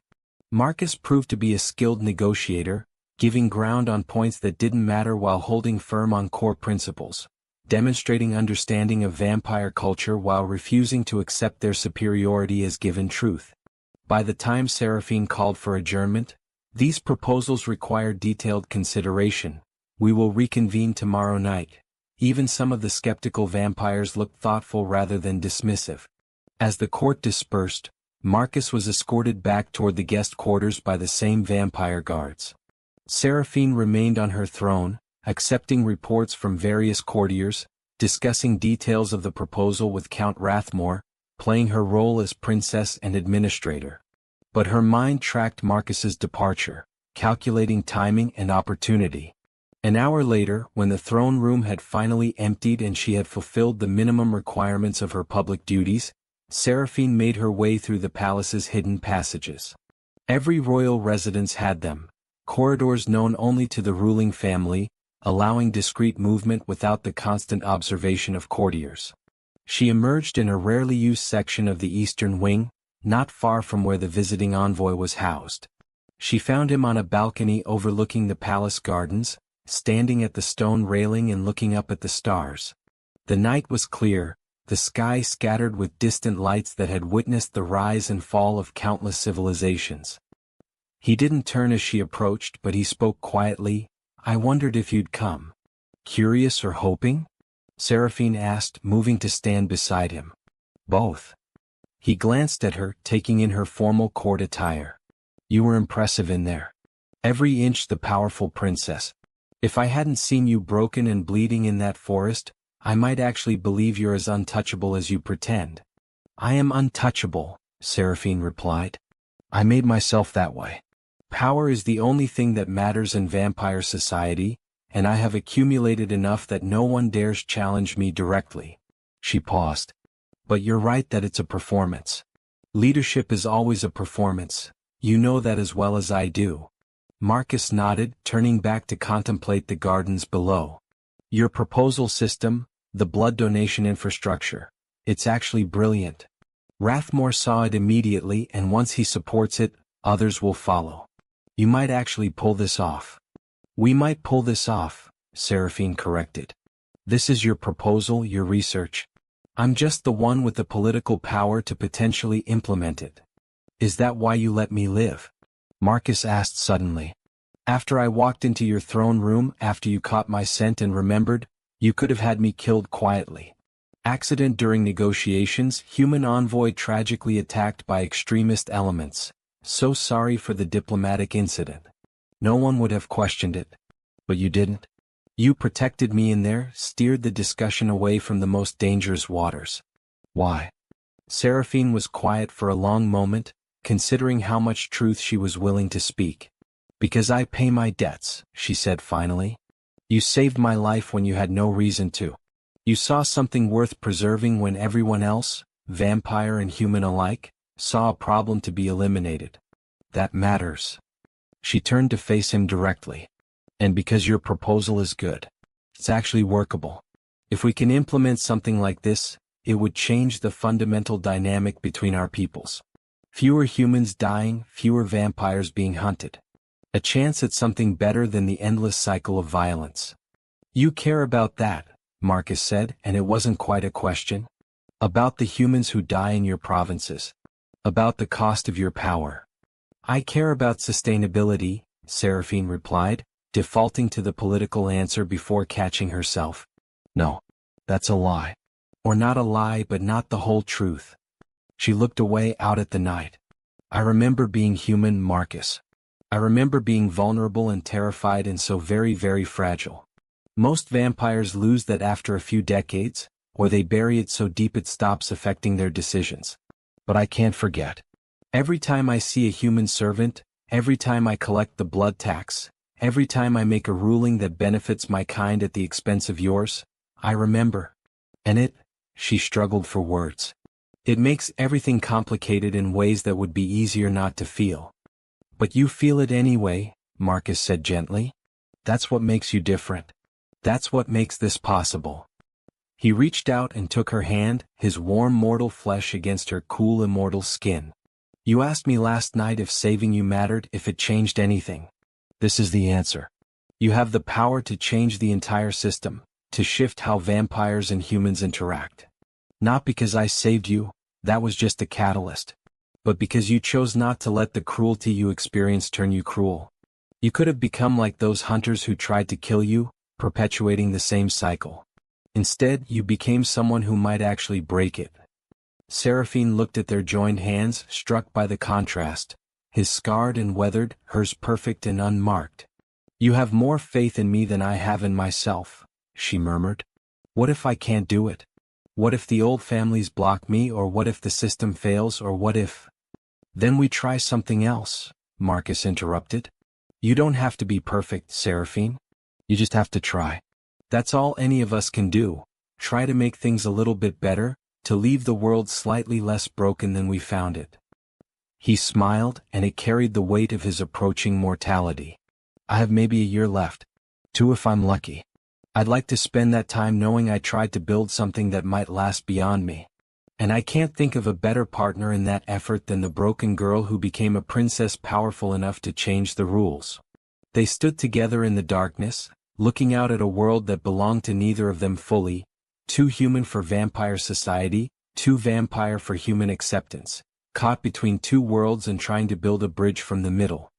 Marcus proved to be a skilled negotiator, giving ground on points that didn't matter while holding firm on core principles, demonstrating understanding of vampire culture while refusing to accept their superiority as given truth. By the time Seraphine called for adjournment, these proposals required detailed consideration. We will reconvene tomorrow night. Even some of the skeptical vampires looked thoughtful rather than dismissive. As the court dispersed, Marcus was escorted back toward the guest quarters by the same vampire guards. Seraphine remained on her throne, accepting reports from various courtiers, discussing details of the proposal with Count Rathmore, playing her role as princess and administrator. But her mind tracked Marcus's departure, calculating timing and opportunity. An hour later, when the throne room had finally emptied and she had fulfilled the minimum requirements of her public duties, Seraphine made her way through the palace's hidden passages. Every royal residence had them, corridors known only to the ruling family, allowing discreet movement without the constant observation of courtiers. She emerged in a rarely used section of the eastern wing, not far from where the visiting envoy was housed. She found him on a balcony overlooking the palace gardens, standing at the stone railing and looking up at the stars. The night was clear, the sky scattered with distant lights that had witnessed the rise and fall of countless civilizations. He didn't turn as she approached, but he spoke quietly. "I wondered if you'd come." "Curious or hoping?" Seraphine asked, moving to stand beside him. "Both." He glanced at her, taking in her formal court attire. "You were impressive in there. Every inch the powerful princess. If I hadn't seen you broken and bleeding in that forest, I might actually believe you're as untouchable as you pretend." "I am untouchable," Seraphine replied. "I made myself that way. Power is the only thing that matters in vampire society, and I have accumulated enough that no one dares challenge me directly." She paused. "But you're right that it's a performance. Leadership is always a performance. You know that as well as I do." Marcus nodded, turning back to contemplate the gardens below. "Your proposal system, the blood donation infrastructure, it's actually brilliant. Rathmore saw it immediately, and once he supports it, others will follow. You might actually pull this off." "We might pull this off," Seraphine corrected. "This is your proposal, your research. I'm just the one with the political power to potentially implement it." "Is that why you let me live?" Marcus asked suddenly. "After I walked into your throne room, after you caught my scent and remembered, you could have had me killed quietly. Accident during negotiations, human envoy tragically attacked by extremist elements. So sorry for the diplomatic incident. No one would have questioned it. But you didn't. You protected me in there, steered the discussion away from the most dangerous waters." "Why?" Seraphine was quiet for a long moment, considering how much truth she was willing to speak. "Because I pay my debts," she said finally. "You saved my life when you had no reason to. You saw something worth preserving when everyone else, vampire and human alike, saw a problem to be eliminated. That matters." She turned to face him directly. "And because your proposal is good. It's actually workable. If we can implement something like this, it would change the fundamental dynamic between our peoples. Fewer humans dying, fewer vampires being hunted. A chance at something better than the endless cycle of violence." "You care about that," Marcus said, and it wasn't quite a question. "About the humans who die in your provinces. About the cost of your power." "I care about sustainability," Seraphine replied, defaulting to the political answer before catching herself. "No, that's a lie. Or not a lie, but not the whole truth." She looked away out at the night. "I remember being human, Marcus. I remember being vulnerable and terrified and so very, very fragile. Most vampires lose that after a few decades, or they bury it so deep it stops affecting their decisions. But I can't forget. Every time I see a human servant, every time I collect the blood tax, every time I make a ruling that benefits my kind at the expense of yours, I remember. And she struggled for words. It makes everything complicated in ways that would be easier not to feel." "But you feel it anyway," Marcus said gently. "That's what makes you different. That's what makes this possible." He reached out and took her hand, his warm mortal flesh against her cool immortal skin. "You asked me last night if saving you mattered, if it changed anything. This is the answer. You have the power to change the entire system, to shift how vampires and humans interact. Not because I saved you, that was just a catalyst. But because you chose not to let the cruelty you experienced turn you cruel. You could have become like those hunters who tried to kill you, perpetuating the same cycle. Instead, you became someone who might actually break it." Seraphine looked at their joined hands, struck by the contrast. His scarred and weathered, hers perfect and unmarked. "You have more faith in me than I have in myself," she murmured. What if I can't do it? What if the old families block me, or what if the system fails, or what if... Then we try something else, Marcus interrupted. You don't have to be perfect, Seraphine. You just have to try. That's all any of us can do. Try to make things a little bit better, to leave the world slightly less broken than we found it. He smiled, and it carried the weight of his approaching mortality. I have maybe a year left. 2 if I'm lucky. I'd like to spend that time knowing I tried to build something that might last beyond me. And I can't think of a better partner in that effort than the broken girl who became a princess powerful enough to change the rules. They stood together in the darkness, looking out at a world that belonged to neither of them fully, too human for vampire society, too vampire for human acceptance, caught between two worlds and trying to build a bridge from the middle.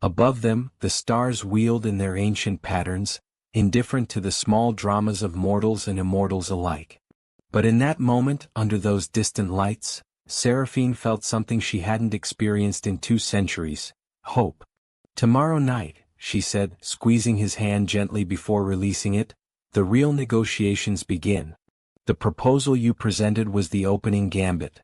Above them, the stars wheeled in their ancient patterns, indifferent to the small dramas of mortals and immortals alike. But in that moment, under those distant lights, Seraphine felt something she hadn't experienced in 2 centuries, hope. Tomorrow night, she said, squeezing his hand gently before releasing it, the real negotiations begin. The proposal you presented was the opening gambit.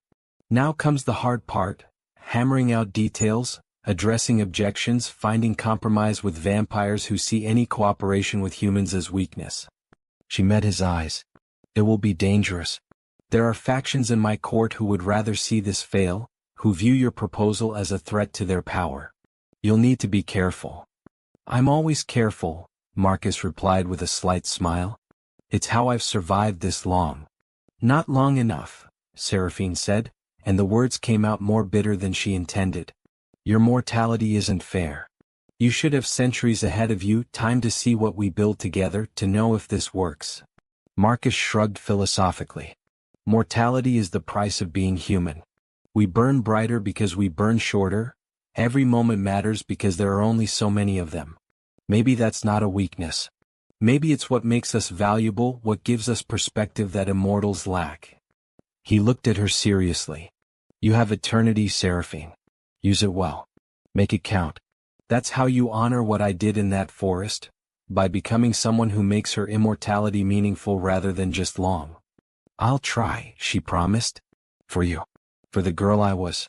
Now comes the hard part, hammering out details, addressing objections, finding compromise with vampires who see any cooperation with humans as weakness. She met his eyes. It will be dangerous. There are factions in my court who would rather see this fail, who view your proposal as a threat to their power. You'll need to be careful. I'm always careful, Marcus replied with a slight smile. It's how I've survived this long. Not long enough, Seraphine said, and the words came out more bitter than she intended. Your mortality isn't fair. You should have centuries ahead of you, time to see what we build together, to know if this works. Marcus shrugged philosophically. Mortality is the price of being human. We burn brighter because we burn shorter. Every moment matters because there are only so many of them. Maybe that's not a weakness. Maybe it's what makes us valuable, what gives us perspective that immortals lack. He looked at her seriously. You have eternity, Seraphine. Use it well. Make it count. That's how you honor what I did in that forest, by becoming someone who makes her immortality meaningful rather than just long. I'll try, she promised. For you. For the girl I was.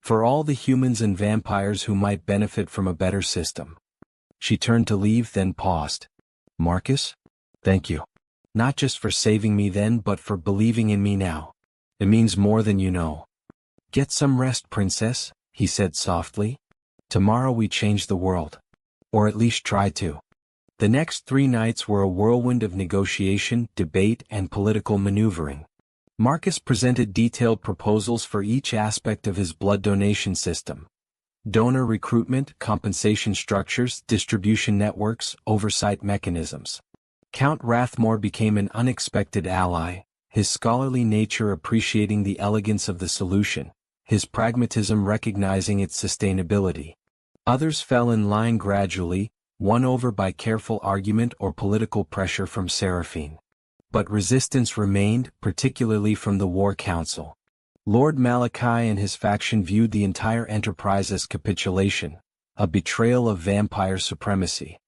For all the humans and vampires who might benefit from a better system. She turned to leave, then paused. Marcus? Thank you. Not just for saving me then, but for believing in me now. It means more than you know. Get some rest, princess, he said softly. Tomorrow we change the world. Or at least try to. The next 3 nights were a whirlwind of negotiation, debate, and political maneuvering. Marcus presented detailed proposals for each aspect of his blood donation system. Donor recruitment, compensation structures, distribution networks, oversight mechanisms. Count Rathmore became an unexpected ally, his scholarly nature appreciating the elegance of the solution, his pragmatism recognizing its sustainability. Others fell in line gradually, won over by careful argument or political pressure from Seraphine. But resistance remained, particularly from the War Council. Lord Malachi and his faction viewed the entire enterprise as capitulation, a betrayal of vampire supremacy.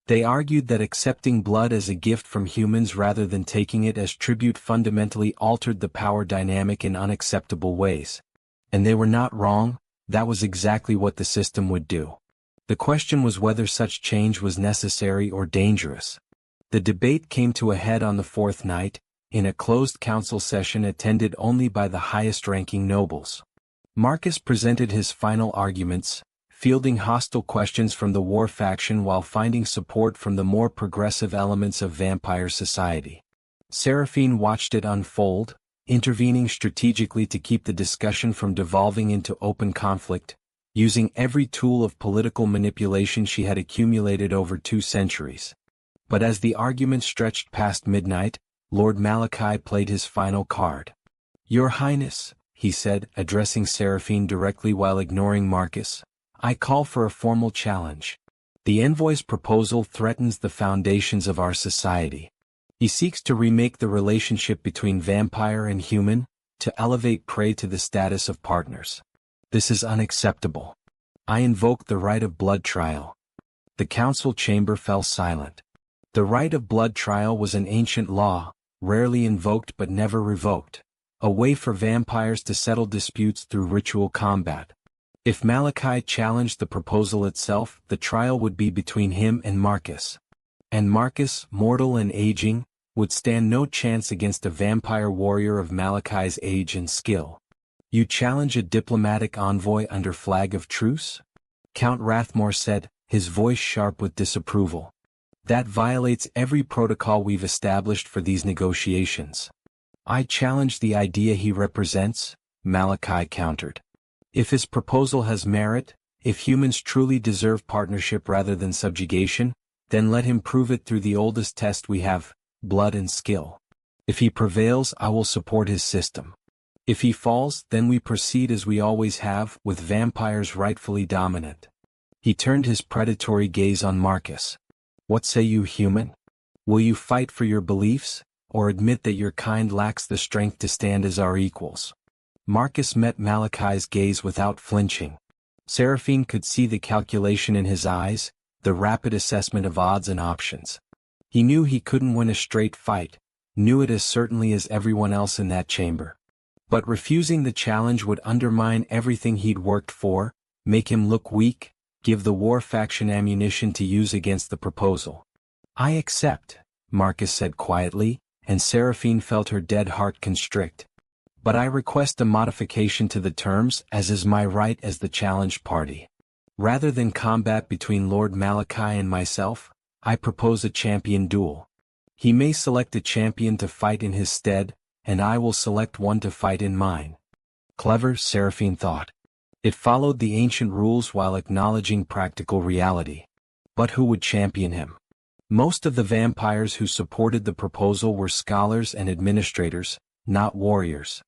They argued that accepting blood as a gift from humans rather than taking it as tribute fundamentally altered the power dynamic in unacceptable ways. And they were not wrong, that was exactly what the system would do. The question was whether such change was necessary or dangerous. The debate came to a head on the 4th night, in a closed council session attended only by the highest-ranking nobles. Marcus presented his final arguments, fielding hostile questions from the war faction while finding support from the more progressive elements of vampire society. Seraphine watched it unfold, intervening strategically to keep the discussion from devolving into open conflict, using every tool of political manipulation she had accumulated over 2 centuries. But as the argument stretched past midnight, Lord Malachi played his final card. Your Highness, he said, addressing Seraphine directly while ignoring Marcus, I call for a formal challenge. The envoy's proposal threatens the foundations of our society. He seeks to remake the relationship between vampire and human, to elevate prey to the status of partners. This is unacceptable. I invoke the right of blood trial. The council chamber fell silent. The right of blood trial was an ancient law, rarely invoked but never revoked, a way for vampires to settle disputes through ritual combat. If Malachi challenged the proposal itself, the trial would be between him and Marcus. And Marcus, mortal and aging, would stand no chance against a vampire warrior of Malachi's age and skill. You challenge a diplomatic envoy under flag of truce? Count Rathmore said, his voice sharp with disapproval. That violates every protocol we've established for these negotiations. I challenge the idea he represents, Malachi countered. If his proposal has merit, if humans truly deserve partnership rather than subjugation, then let him prove it through the oldest test we have, blood and skill. If he prevails, I will support his system. If he falls, then we proceed as we always have, with vampires rightfully dominant. He turned his predatory gaze on Marcus. What say you, human? Will you fight for your beliefs, or admit that your kind lacks the strength to stand as our equals? Marcus met Malachi's gaze without flinching. Seraphine could see the calculation in his eyes, the rapid assessment of odds and options. He knew he couldn't win a straight fight, knew it as certainly as everyone else in that chamber. But refusing the challenge would undermine everything he'd worked for, make him look weak, give the war faction ammunition to use against the proposal. I accept, Marcus said quietly, and Seraphine felt her dead heart constrict. But I request a modification to the terms, as is my right as the challenged party. Rather than combat between Lord Malachi and myself, I propose a champion duel. He may select a champion to fight in his stead, and I will select one to fight in mine. Clever, Seraphine thought. It followed the ancient rules while acknowledging practical reality. But who would champion him? Most of the vampires who supported the proposal were scholars and administrators, not warriors.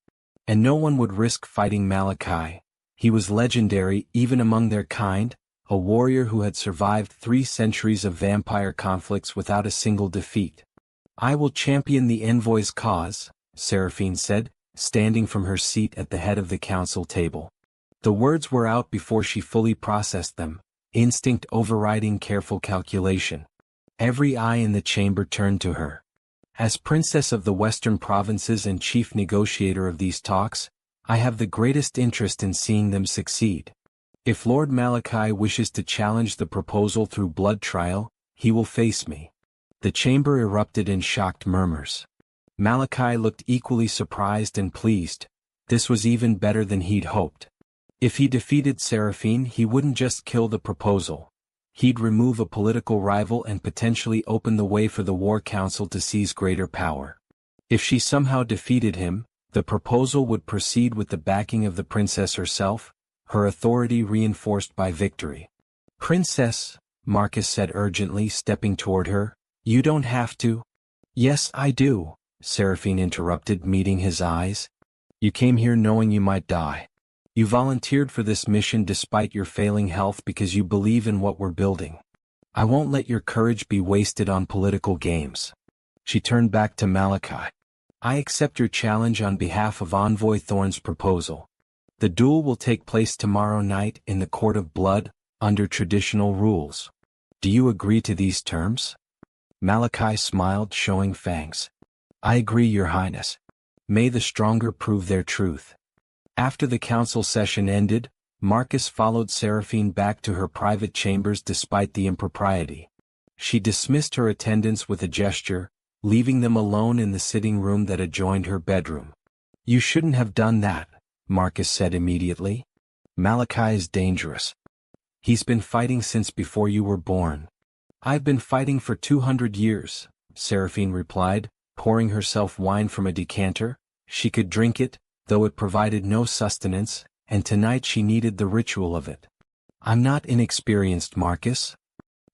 And no one would risk fighting Malachi. He was legendary even among their kind, a warrior who had survived 3 centuries of vampire conflicts without a single defeat. I will champion the envoy's cause, Seraphine said, standing from her seat at the head of the council table. The words were out before she fully processed them, instinct overriding careful calculation. Every eye in the chamber turned to her. As Princess of the Western Provinces and chief negotiator of these talks, I have the greatest interest in seeing them succeed. If Lord Malachi wishes to challenge the proposal through blood trial, he will face me. The chamber erupted in shocked murmurs. Malachi looked equally surprised and pleased. This was even better than he'd hoped. If he defeated Seraphine, he wouldn't just kill the proposal. He'd remove a political rival and potentially open the way for the War Council to seize greater power. If she somehow defeated him, the proposal would proceed with the backing of the princess herself, her authority reinforced by victory. Princess, Marcus said urgently, stepping toward her, you don't have to. Yes, I do, Seraphine interrupted, meeting his eyes. You came here knowing you might die. You volunteered for this mission despite your failing health because you believe in what we're building. I won't let your courage be wasted on political games. She turned back to Malachi. I accept your challenge on behalf of Envoy Thorn's proposal. The duel will take place tomorrow night in the Court of Blood, under traditional rules. Do you agree to these terms? Malachi smiled, showing fangs. I agree, Your Highness. May the stronger prove their truth. After the council session ended, Marcus followed Seraphine back to her private chambers despite the impropriety. She dismissed her attendants with a gesture, leaving them alone in the sitting room that adjoined her bedroom. You shouldn't have done that, Marcus said immediately. Malachi is dangerous. He's been fighting since before you were born. I've been fighting for 200 years, Seraphine replied, pouring herself wine from a decanter. She could drink it, though it provided no sustenance, and tonight she needed the ritual of it. I'm not inexperienced, Marcus.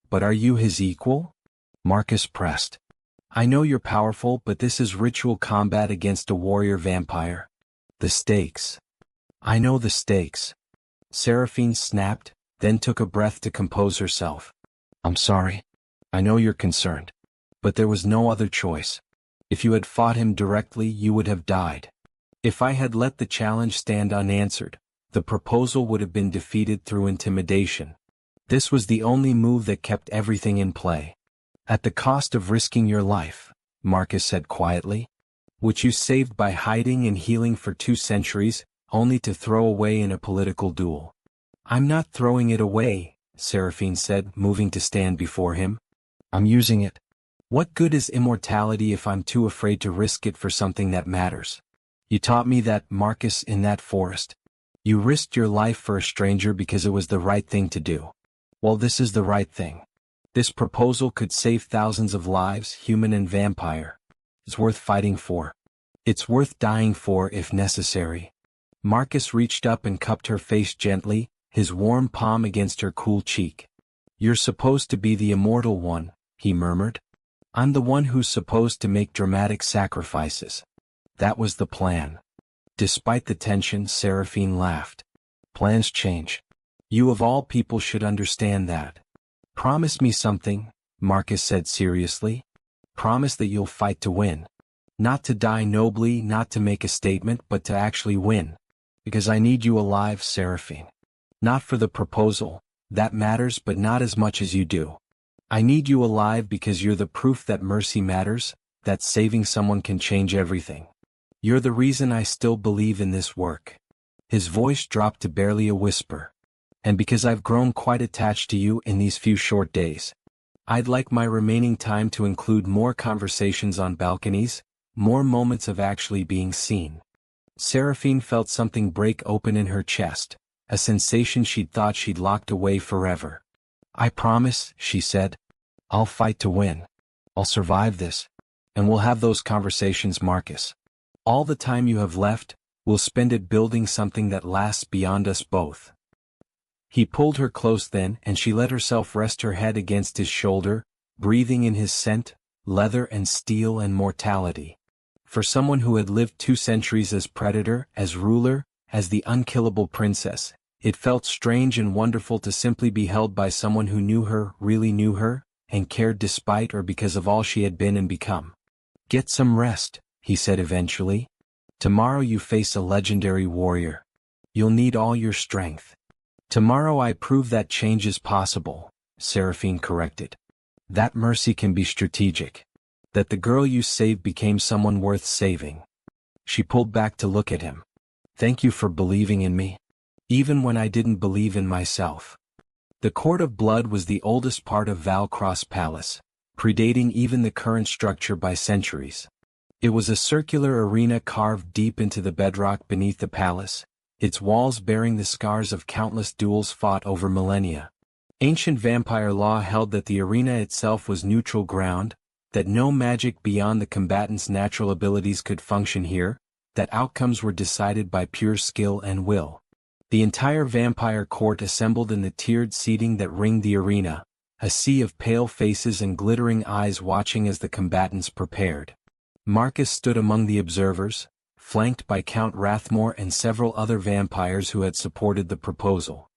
But are you his equal? Marcus pressed. I know you're powerful, but this is ritual combat against a warrior vampire. The stakes. I know the stakes. Seraphine snapped, then took a breath to compose herself. I'm sorry. I know you're concerned. But there was no other choice. If you had fought him directly, you would have died. If I had let the challenge stand unanswered, the proposal would have been defeated through intimidation. This was the only move that kept everything in play. At the cost of risking your life, Marcus said quietly. Which you saved by hiding and healing for 2 centuries, only to throw away in a political duel. I'm not throwing it away, Seraphine said, moving to stand before him. I'm using it. What good is immortality if I'm too afraid to risk it for something that matters? You taught me that, Marcus, in that forest. You risked your life for a stranger because it was the right thing to do. Well, this is the right thing. This proposal could save thousands of lives, human and vampire. It's worth fighting for. It's worth dying for if necessary. Marcus reached up and cupped her face gently, his warm palm against her cool cheek. You're supposed to be the immortal one, he murmured. I'm the one who's supposed to make dramatic sacrifices. That was the plan. Despite the tension, Seraphine laughed. Plans change. You of all people should understand that. Promise me something, Marcus said seriously. Promise that you'll fight to win. Not to die nobly, not to make a statement, but to actually win. Because I need you alive, Seraphine. Not for the proposal, that matters but not as much as you do. I need you alive because you're the proof that mercy matters, that saving someone can change everything. You're the reason I still believe in this work. His voice dropped to barely a whisper. And because I've grown quite attached to you in these few short days. I'd like my remaining time to include more conversations on balconies, more moments of actually being seen. Seraphine felt something break open in her chest, a sensation she'd thought she'd locked away forever. I promise, she said. I'll fight to win. I'll survive this. And we'll have those conversations, Marcus. All the time you have left, we'll spend it building something that lasts beyond us both. He pulled her close then, and she let herself rest her head against his shoulder, breathing in his scent, leather and steel and mortality. For someone who had lived 2 centuries as predator, as ruler, as the unkillable princess, it felt strange and wonderful to simply be held by someone who knew her, really knew her, and cared despite or because of all she had been and become. Get some rest, he said eventually. Tomorrow you face a legendary warrior. You'll need all your strength. Tomorrow I prove that change is possible, Seraphine corrected. That mercy can be strategic. That the girl you saved became someone worth saving. She pulled back to look at him. Thank you for believing in me. Even when I didn't believe in myself. The Court of Blood was the oldest part of Valcross Palace, predating even the current structure by centuries. It was a circular arena carved deep into the bedrock beneath the palace, its walls bearing the scars of countless duels fought over millennia. Ancient vampire law held that the arena itself was neutral ground, that no magic beyond the combatants' natural abilities could function here, that outcomes were decided by pure skill and will. The entire vampire court assembled in the tiered seating that ringed the arena, a sea of pale faces and glittering eyes watching as the combatants prepared. Marcus stood among the observers, flanked by Count Rathmore and several other vampires who had supported the proposal.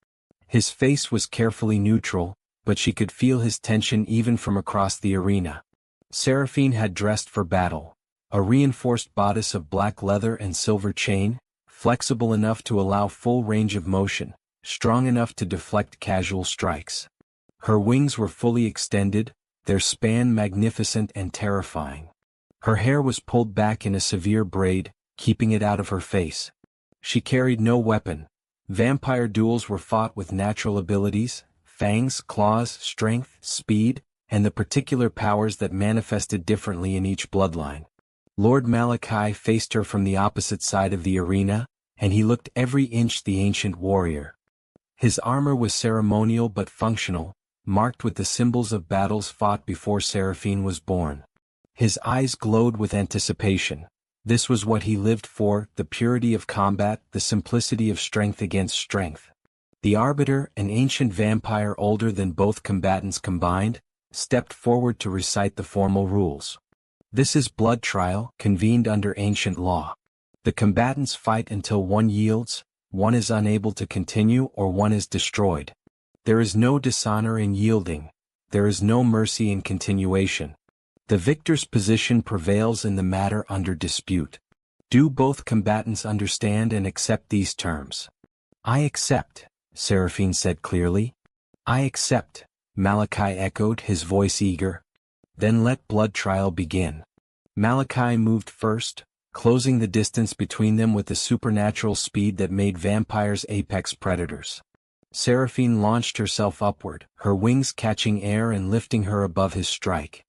His face was carefully neutral, but she could feel his tension even from across the arena. Seraphine had dressed for battle, a reinforced bodice of black leather and silver chain, flexible enough to allow full range of motion, strong enough to deflect casual strikes. Her wings were fully extended, their span magnificent and terrifying. Her hair was pulled back in a severe braid, keeping it out of her face. She carried no weapon. Vampire duels were fought with natural abilities, fangs, claws, strength, speed, and the particular powers that manifested differently in each bloodline. Lord Malachi faced her from the opposite side of the arena, and he looked every inch the ancient warrior. His armor was ceremonial but functional, marked with the symbols of battles fought before Seraphine was born. His eyes glowed with anticipation. This was what he lived for, the purity of combat, the simplicity of strength against strength. The Arbiter, an ancient vampire older than both combatants combined, stepped forward to recite the formal rules. This is blood trial, convened under ancient law. The combatants fight until one yields, one is unable to continue, or one is destroyed. There is no dishonor in yielding. There is no mercy in continuation. The victor's position prevails in the matter under dispute. Do both combatants understand and accept these terms? I accept, Seraphine said clearly. I accept, Malachi echoed, his voice eager. Then let blood trial begin. Malachi moved first, closing the distance between them with the supernatural speed that made vampires apex predators. Seraphine launched herself upward, her wings catching air and lifting her above his strike.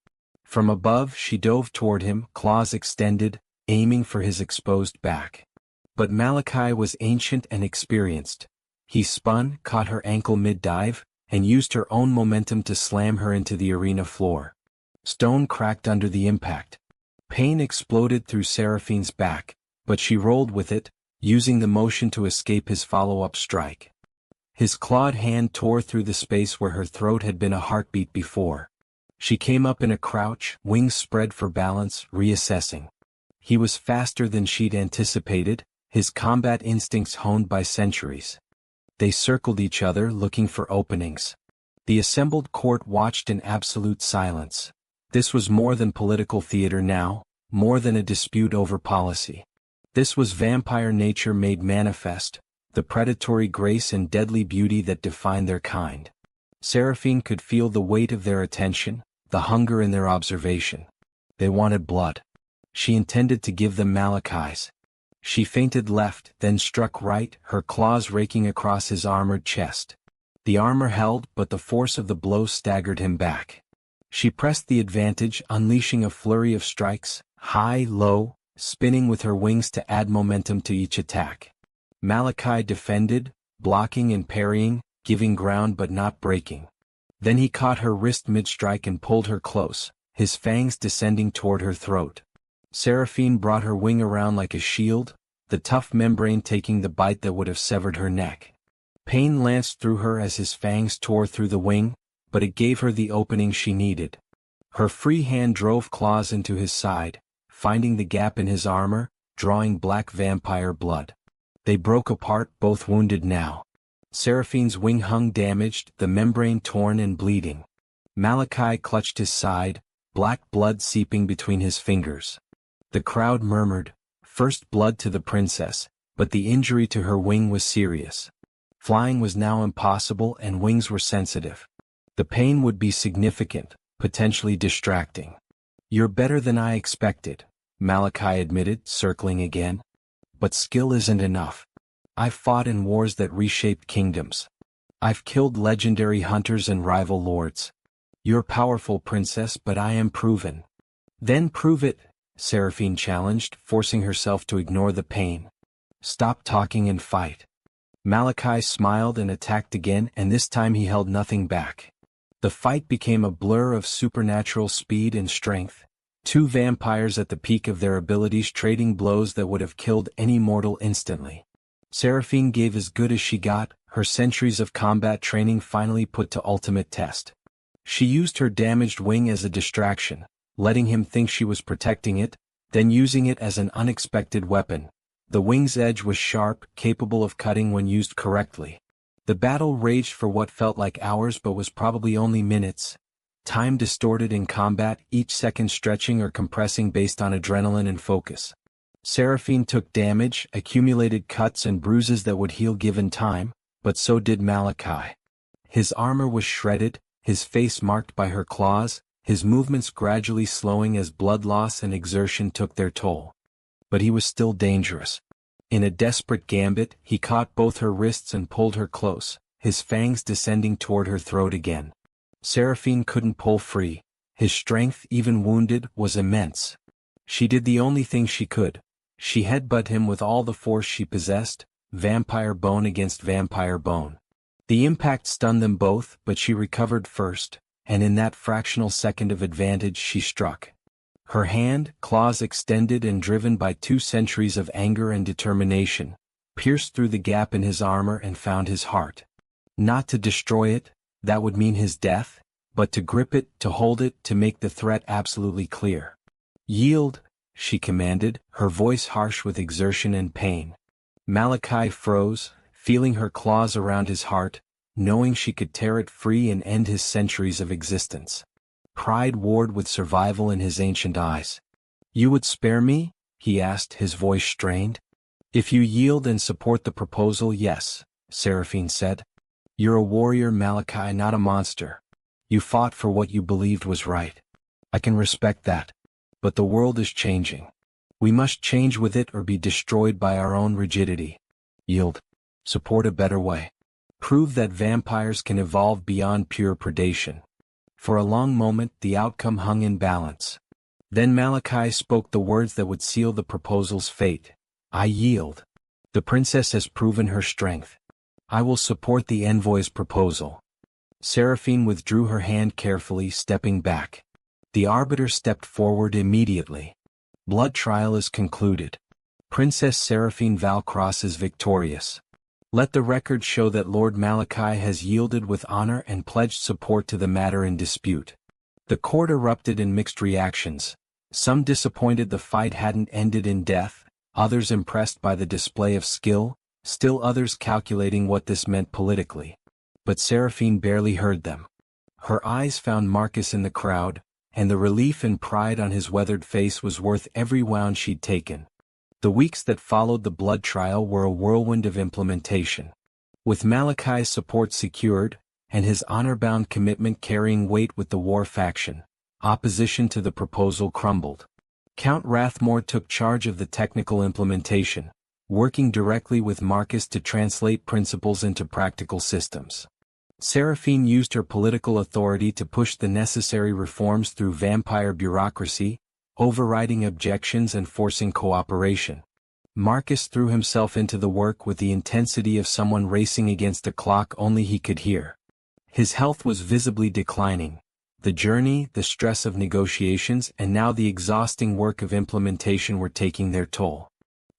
From above she dove toward him, claws extended, aiming for his exposed back. But Malachi was ancient and experienced. He spun, caught her ankle mid-dive, and used her own momentum to slam her into the arena floor. Stone cracked under the impact. Pain exploded through Seraphine's back, but she rolled with it, using the motion to escape his follow-up strike. His clawed hand tore through the space where her throat had been a heartbeat before. She came up in a crouch, wings spread for balance, reassessing. He was faster than she'd anticipated, his combat instincts honed by centuries. They circled each other, looking for openings. The assembled court watched in absolute silence. This was more than political theater now, more than a dispute over policy. This was vampire nature made manifest, the predatory grace and deadly beauty that defined their kind. Seraphine could feel the weight of their attention, the hunger in their observation. They wanted blood. She intended to give them Malachi's. She feinted left, then struck right, her claws raking across his armored chest. The armor held, but the force of the blow staggered him back. She pressed the advantage, unleashing a flurry of strikes, high, low, spinning with her wings to add momentum to each attack. Malachi defended, blocking and parrying, giving ground but not breaking. Then he caught her wrist mid-strike and pulled her close, his fangs descending toward her throat. Seraphine brought her wing around like a shield, the tough membrane taking the bite that would have severed her neck. Pain lanced through her as his fangs tore through the wing, but it gave her the opening she needed. Her free hand drove claws into his side, finding the gap in his armor, drawing black vampire blood. They broke apart, both wounded now. Seraphine's wing hung damaged, the membrane torn and bleeding. Malachi clutched his side, black blood seeping between his fingers. The crowd murmured, "First blood to the princess," but the injury to her wing was serious. Flying was now impossible and wings were sensitive. The pain would be significant, potentially distracting. "You're better than I expected," Malachi admitted, circling again. "But skill isn't enough. I've fought in wars that reshaped kingdoms. I've killed legendary hunters and rival lords. You're powerful, princess, but I am proven." "Then prove it," Seraphine challenged, forcing herself to ignore the pain. "Stop talking and fight." Malachi smiled and attacked again, and this time he held nothing back. The fight became a blur of supernatural speed and strength. Two vampires at the peak of their abilities trading blows that would have killed any mortal instantly. Seraphine gave as good as she got, her centuries of combat training finally put to ultimate test. She used her damaged wing as a distraction, letting him think she was protecting it, then using it as an unexpected weapon. The wing's edge was sharp, capable of cutting when used correctly. The battle raged for what felt like hours but was probably only minutes. Time distorted in combat, each second stretching or compressing based on adrenaline and focus. Seraphine took damage, accumulated cuts and bruises that would heal given time, but so did Malachi. His armor was shredded, his face marked by her claws, his movements gradually slowing as blood loss and exertion took their toll. But he was still dangerous. In a desperate gambit, he caught both her wrists and pulled her close, his fangs descending toward her throat again. Seraphine couldn't pull free. His strength, even wounded, was immense. She did the only thing she could. She headbutted him with all the force she possessed, vampire bone against vampire bone. The impact stunned them both, but she recovered first, and in that fractional second of advantage she struck. Her hand, claws extended and driven by 2 centuries of anger and determination, pierced through the gap in his armor and found his heart. Not to destroy it, that would mean his death, but to grip it, to hold it, to make the threat absolutely clear. "Yield," she commanded, her voice harsh with exertion and pain. Malachi froze, feeling her claws around his heart, knowing she could tear it free and end his centuries of existence. Pride warred with survival in his ancient eyes. "You would spare me?" he asked, his voice strained. "If you yield and support the proposal, yes," Seraphine said. "You're a warrior, Malachi, not a monster. You fought for what you believed was right. I can respect that." But the world is changing. We must change with it or be destroyed by our own rigidity. Yield. Support a better way. Prove that vampires can evolve beyond pure predation. For a long moment the outcome hung in balance. Then Malachi spoke the words that would seal the proposal's fate. I yield. The princess has proven her strength. I will support the envoy's proposal. Seraphine withdrew her hand carefully, stepping back. The arbiter stepped forward immediately. Blood trial is concluded. Princess Seraphine Valcross is victorious. Let the record show that Lord Malachi has yielded with honor and pledged support to the matter in dispute. The court erupted in mixed reactions. Some disappointed the fight hadn't ended in death, others impressed by the display of skill, still others calculating what this meant politically. But Seraphine barely heard them. Her eyes found Marcus in the crowd, and the relief and pride on his weathered face was worth every wound she'd taken. The weeks that followed the blood trial were a whirlwind of implementation. With Malachi's support secured, and his honor-bound commitment carrying weight with the war faction, opposition to the proposal crumbled. Count Rathmore took charge of the technical implementation, working directly with Marcus to translate principles into practical systems. Seraphine used her political authority to push the necessary reforms through vampire bureaucracy, overriding objections and forcing cooperation. Marcus threw himself into the work with the intensity of someone racing against a clock only he could hear. His health was visibly declining. The journey, the stress of negotiations, and now the exhausting work of implementation were taking their toll.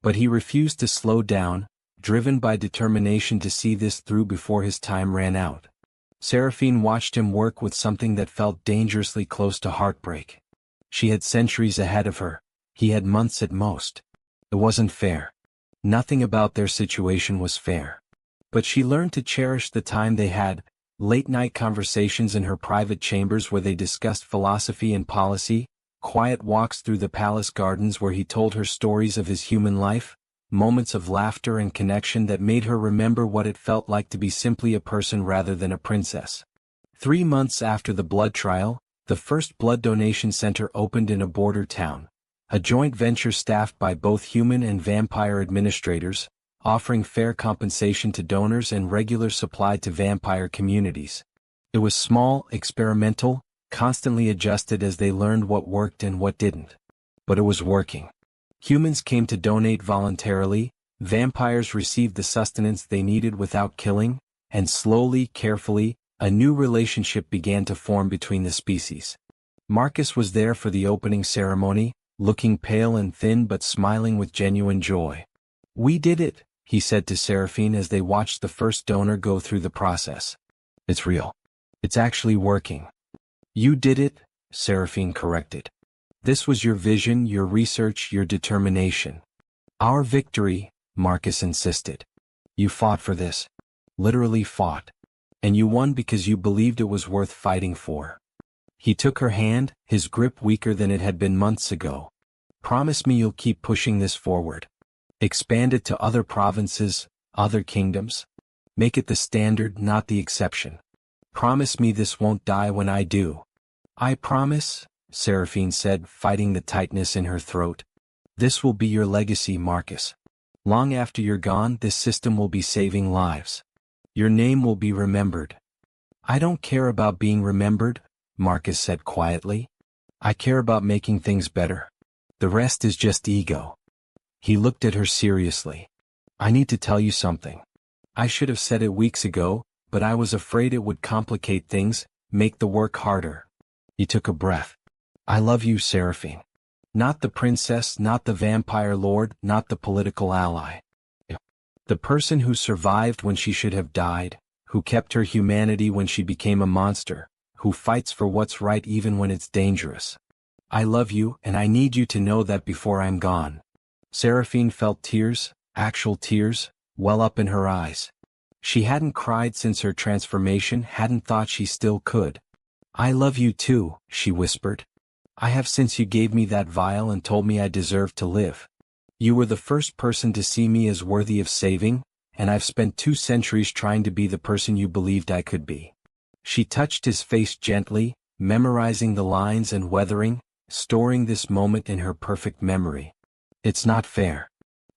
But he refused to slow down, driven by determination to see this through before his time ran out. Seraphine watched him work with something that felt dangerously close to heartbreak. She had centuries ahead of her, he had months at most. It wasn't fair. Nothing about their situation was fair. But she learned to cherish the time they had, late-night conversations in her private chambers where they discussed philosophy and policy, quiet walks through the palace gardens where he told her stories of his human life, moments of laughter and connection that made her remember what it felt like to be simply a person rather than a princess. 3 months after the blood trial, the first blood donation center opened in a border town, a joint venture staffed by both human and vampire administrators, offering fair compensation to donors and regular supply to vampire communities. It was small, experimental, constantly adjusted as they learned what worked and what didn't. But it was working. Humans came to donate voluntarily, vampires received the sustenance they needed without killing, and slowly, carefully, a new relationship began to form between the species. Marcus was there for the opening ceremony, looking pale and thin but smiling with genuine joy. "We did it," he said to Seraphine as they watched the first donor go through the process. "It's real. It's actually working." "You did it," Seraphine corrected. "This was your vision, your research, your determination." "Our victory," Marcus insisted. "You fought for this. Literally fought. And you won because you believed it was worth fighting for." He took her hand, his grip weaker than it had been months ago. "Promise me you'll keep pushing this forward. Expand it to other provinces, other kingdoms. Make it the standard, not the exception. Promise me this won't die when I do." "I promise," Seraphine said, fighting the tightness in her throat. "This will be your legacy, Marcus. Long after you're gone, this system will be saving lives. Your name will be remembered." "I don't care about being remembered," Marcus said quietly. "I care about making things better. The rest is just ego." He looked at her seriously. "I need to tell you something. I should have said it weeks ago, but I was afraid it would complicate things, make the work harder." He took a breath. "I love you, Seraphine. Not the princess, not the vampire lord, not the political ally. The person who survived when she should have died, who kept her humanity when she became a monster, who fights for what's right even when it's dangerous. I love you, and I need you to know that before I'm gone." Seraphine felt tears, actual tears, well up in her eyes. She hadn't cried since her transformation, hadn't thought she still could. "I love you too," she whispered. "I have since you gave me that vial and told me I deserved to live. You were the first person to see me as worthy of saving, and I've spent 2 centuries trying to be the person you believed I could be." She touched his face gently, memorizing the lines and weathering, storing this moment in her perfect memory. It's not fair.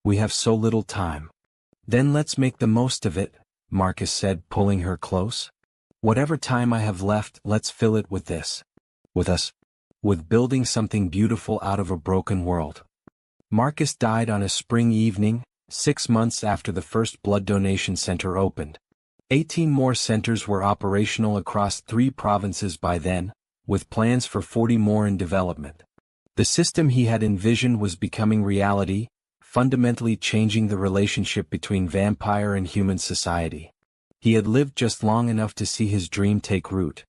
We have so little time. Then let's make the most of it, Marcus said, pulling her close. Whatever time I have left, let's fill it with this. With us. With building something beautiful out of a broken world. Marcus died on a spring evening, 6 months after the first blood donation center opened. 18 more centers were operational across 3 provinces by then, with plans for 40 more in development. The system he had envisioned was becoming reality, fundamentally changing the relationship between vampire and human society. He had lived just long enough to see his dream take root.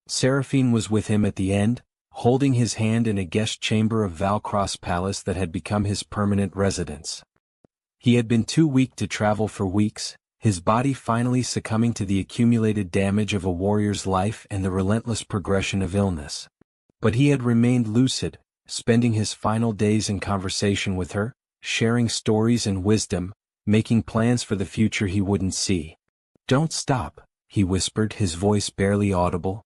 Seraphine was with him at the end, holding his hand in a guest chamber of Valcross Palace that had become his permanent residence. He had been too weak to travel for weeks, his body finally succumbing to the accumulated damage of a warrior's life and the relentless progression of illness. But he had remained lucid, spending his final days in conversation with her, sharing stories and wisdom, making plans for the future he wouldn't see. "Don't stop," he whispered, his voice barely audible.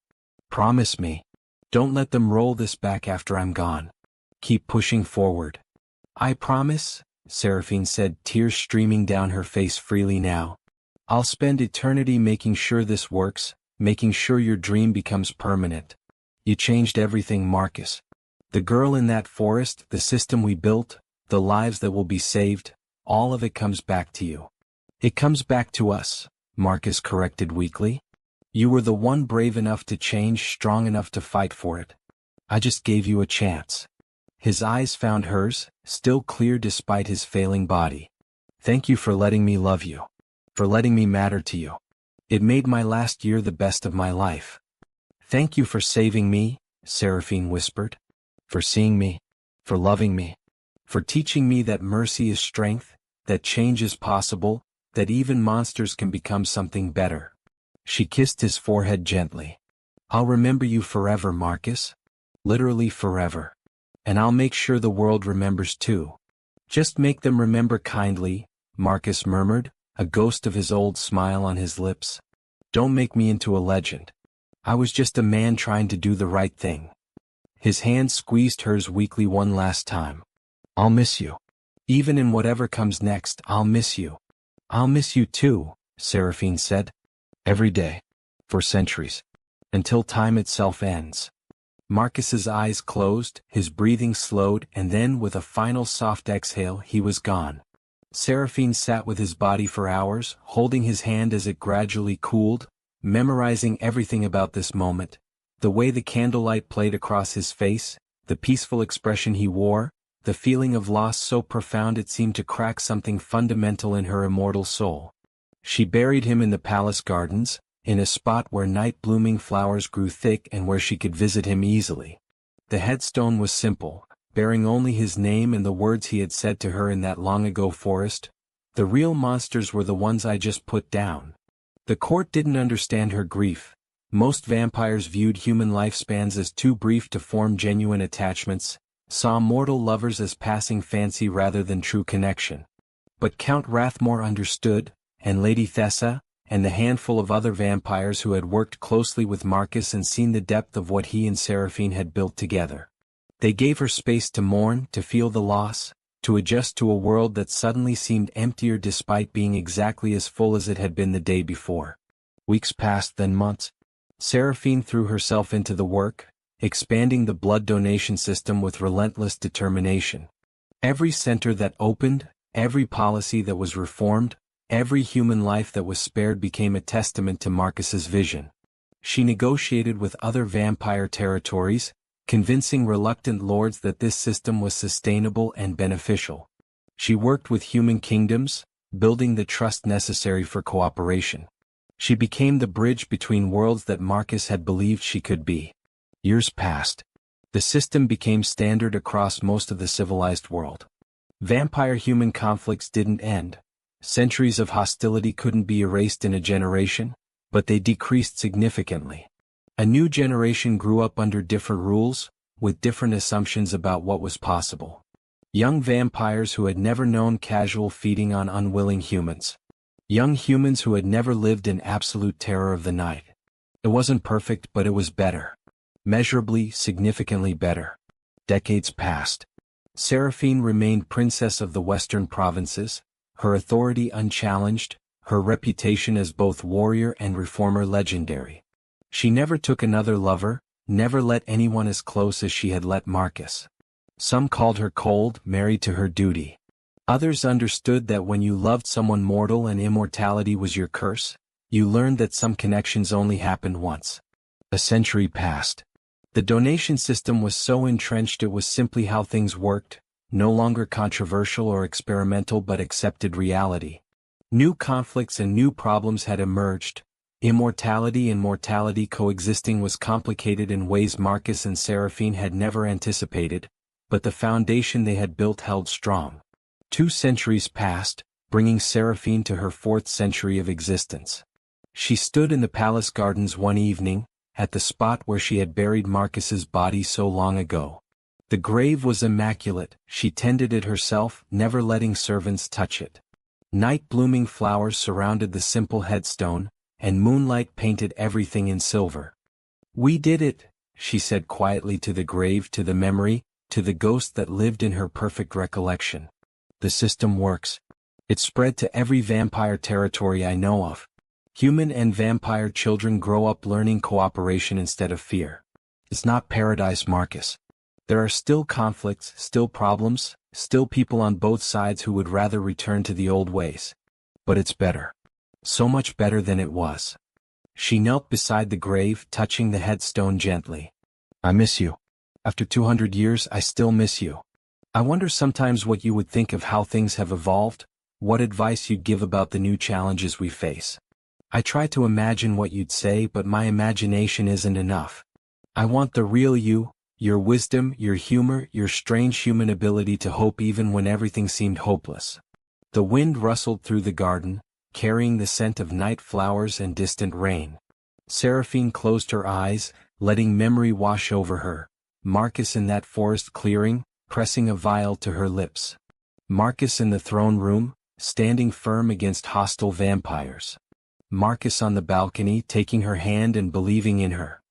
"Promise me. Don't let them roll this back after I'm gone. Keep pushing forward." "I promise," Seraphine said, tears streaming down her face freely now. "I'll spend eternity making sure this works, making sure your dream becomes permanent. You changed everything, Marcus. The girl in that forest, the system we built, the lives that will be saved, all of it comes back to you." "It comes back to us," Marcus corrected weakly. "You were the one brave enough to change, strong enough to fight for it. I just gave you a chance." His eyes found hers, still clear despite his failing body. "Thank you for letting me love you. For letting me matter to you. It made my last year the best of my life." "Thank you for saving me," Seraphine whispered. "For seeing me. For loving me. For teaching me that mercy is strength, that change is possible, that even monsters can become something better." She kissed his forehead gently. "I'll remember you forever, Marcus. Literally forever. And I'll make sure the world remembers too." "Just make them remember kindly," Marcus murmured, a ghost of his old smile on his lips. "Don't make me into a legend. I was just a man trying to do the right thing." His hand squeezed hers weakly one last time. "I'll miss you. Even in whatever comes next, I'll miss you." "I'll miss you too," Seraphine said. "Every day. For centuries. Until time itself ends." Marcus's eyes closed, his breathing slowed, and then with a final soft exhale he was gone. Seraphine sat with his body for hours, holding his hand as it gradually cooled, memorizing everything about this moment, the way the candlelight played across his face, the peaceful expression he wore, the feeling of loss so profound it seemed to crack something fundamental in her immortal soul. She buried him in the palace gardens, in a spot where night-blooming flowers grew thick and where she could visit him easily. The headstone was simple, bearing only his name and the words he had said to her in that long-ago forest. "The real monsters were the ones I just put down." The court didn't understand her grief. Most vampires viewed human lifespans as too brief to form genuine attachments, saw mortal lovers as passing fancy rather than true connection. But Count Rathmore understood, and Lady Thessa, and the handful of other vampires who had worked closely with Marcus and seen the depth of what he and Seraphine had built together. They gave her space to mourn, to feel the loss, to adjust to a world that suddenly seemed emptier despite being exactly as full as it had been the day before. Weeks passed, then months. Seraphine threw herself into the work, expanding the blood donation system with relentless determination. Every center that opened, every policy that was reformed, every human life that was spared became a testament to Marcus's vision. She negotiated with other vampire territories, convincing reluctant lords that this system was sustainable and beneficial. She worked with human kingdoms, building the trust necessary for cooperation. She became the bridge between worlds that Marcus had believed she could be. Years passed. The system became standard across most of the civilized world. Vampire-human conflicts didn't end. Centuries of hostility couldn't be erased in a generation, but they decreased significantly. A new generation grew up under different rules, with different assumptions about what was possible. Young vampires who had never known casual feeding on unwilling humans. Young humans who had never lived in absolute terror of the night. It wasn't perfect, but it was better. Measurably, significantly better. Decades passed. Seraphine remained princess of the western provinces, her authority unchallenged, her reputation as both warrior and reformer legendary. She never took another lover, never let anyone as close as she had let Marcus. Some called her cold, married to her duty. Others understood that when you loved someone mortal and immortality was your curse, you learned that some connections only happened once. A century passed. The donation system was so entrenched it was simply how things worked, no longer controversial or experimental but accepted reality. New conflicts and new problems had emerged. Immortality and mortality coexisting was complicated in ways Marcus and Seraphine had never anticipated, but the foundation they had built held strong. 2 centuries passed, bringing Seraphine to her 4th century of existence. She stood in the palace gardens one evening, at the spot where she had buried Marcus's body so long ago. The grave was immaculate, she tended it herself, never letting servants touch it. Night-blooming flowers surrounded the simple headstone, and moonlight painted everything in silver. "We did it," she said quietly to the grave, to the memory, to the ghost that lived in her perfect recollection. "The system works. It spread to every vampire territory I know of. Human and vampire children grow up learning cooperation instead of fear. It's not paradise, Marcus. There are still conflicts, still problems, still people on both sides who would rather return to the old ways. But it's better. So much better than it was." She knelt beside the grave, touching the headstone gently. "I miss you. After 200 years, I still miss you. I wonder sometimes what you would think of how things have evolved, what advice you'd give about the new challenges we face. I try to imagine what you'd say, but my imagination isn't enough. I want the real you, your wisdom, your humor, your strange human ability to hope even when everything seemed hopeless." The wind rustled through the garden, carrying the scent of night flowers and distant rain. Seraphine closed her eyes, letting memory wash over her. Marcus in that forest clearing, pressing a vial to her lips. Marcus in the throne room, standing firm against hostile vampires. Marcus on the balcony, taking her hand and believing in her.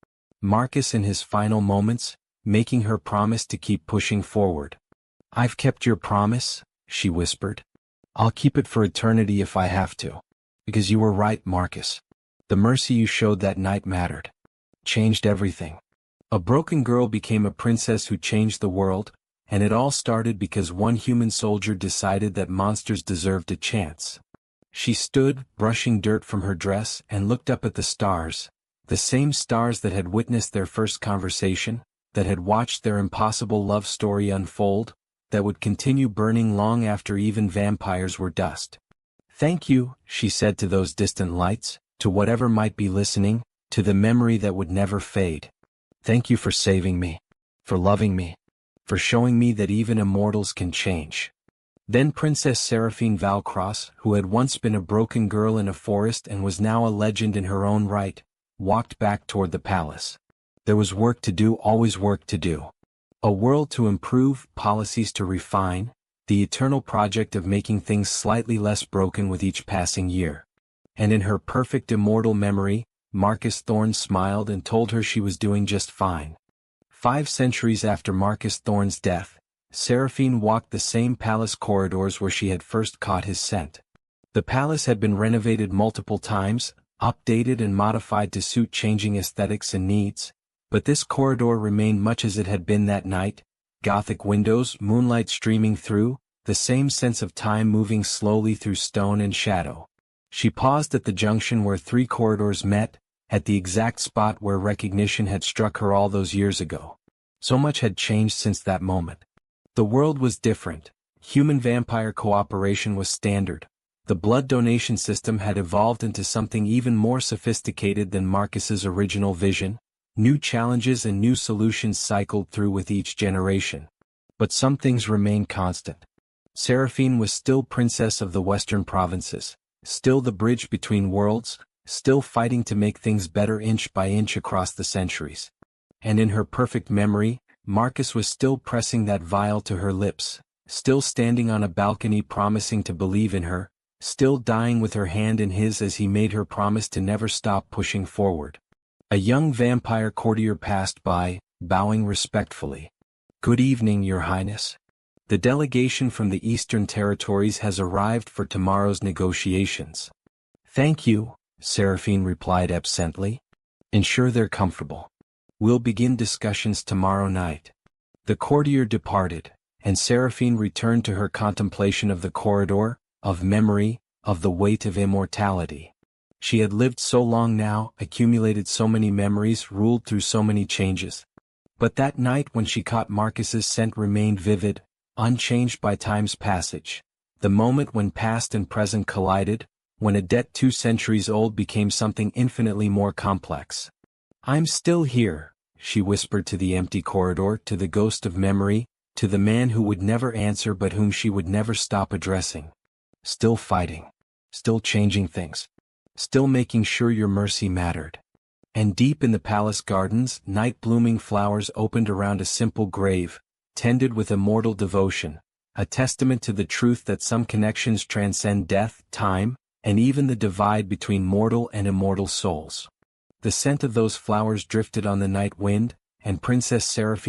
Marcus in his final moments, making her promise to keep pushing forward. "I've kept your promise," she whispered. "I'll keep it for eternity if I have to. Because you were right, Marcus. The mercy you showed that night mattered. Changed everything. A broken girl became a princess who changed the world, and it all started because one human soldier decided that monsters deserved a chance." She stood, brushing dirt from her dress, and looked up at the stars, the same stars that had witnessed their first conversation, that had watched their impossible love story unfold, that would continue burning long after even vampires were dust. "Thank you," she said to those distant lights, to whatever might be listening, to the memory that would never fade. "Thank you for saving me, for loving me, for showing me that even immortals can change." Then Princess Seraphine Valcross, who had once been a broken girl in a forest and was now a legend in her own right, walked back toward the palace. There was work to do, always work to do. A world to improve, policies to refine, the eternal project of making things slightly less broken with each passing year. And in her perfect immortal memory, Marcus Thorne smiled and told her she was doing just fine. 5 centuries after Marcus Thorne's death, Seraphine walked the same palace corridors where she had first caught his scent. The palace had been renovated multiple times, updated and modified to suit changing aesthetics and needs, but this corridor remained much as it had been that night: Gothic windows, moonlight streaming through, the same sense of time moving slowly through stone and shadow. She paused at the junction where 3 corridors met, at the exact spot where recognition had struck her all those years ago. So much had changed since that moment. The world was different. Human-vampire cooperation was standard. The blood donation system had evolved into something even more sophisticated than Marcus's original vision. New challenges and new solutions cycled through with each generation. But some things remained constant. Seraphine was still princess of the western provinces, still the bridge between worlds, still fighting to make things better inch by inch across the centuries. And in her perfect memory, Marcus was still pressing that vial to her lips, still standing on a balcony promising to believe in her, still dying with her hand in his as he made her promise to never stop pushing forward. A young vampire courtier passed by, bowing respectfully. Good evening, Your Highness. The delegation from the Eastern Territories has arrived for tomorrow's negotiations. Thank you, Seraphine replied absently. Ensure they're comfortable. We'll begin discussions tomorrow night. The courtier departed, and Seraphine returned to her contemplation of the corridor, of memory, of the weight of immortality. She had lived so long now, accumulated so many memories, ruled through so many changes. But that night when she caught Marcus's scent remained vivid, unchanged by time's passage. The moment when past and present collided, when a debt 2 centuries old became something infinitely more complex. I'm still here, she whispered to the empty corridor, to the ghost of memory, to the man who would never answer but whom she would never stop addressing. Still fighting. Still changing things. Still making sure your mercy mattered. And deep in the palace gardens, night-blooming flowers opened around a simple grave, tended with immortal devotion, a testament to the truth that some connections transcend death, time, and even the divide between mortal and immortal souls. The scent of those flowers drifted on the night wind, and Princess Seraphine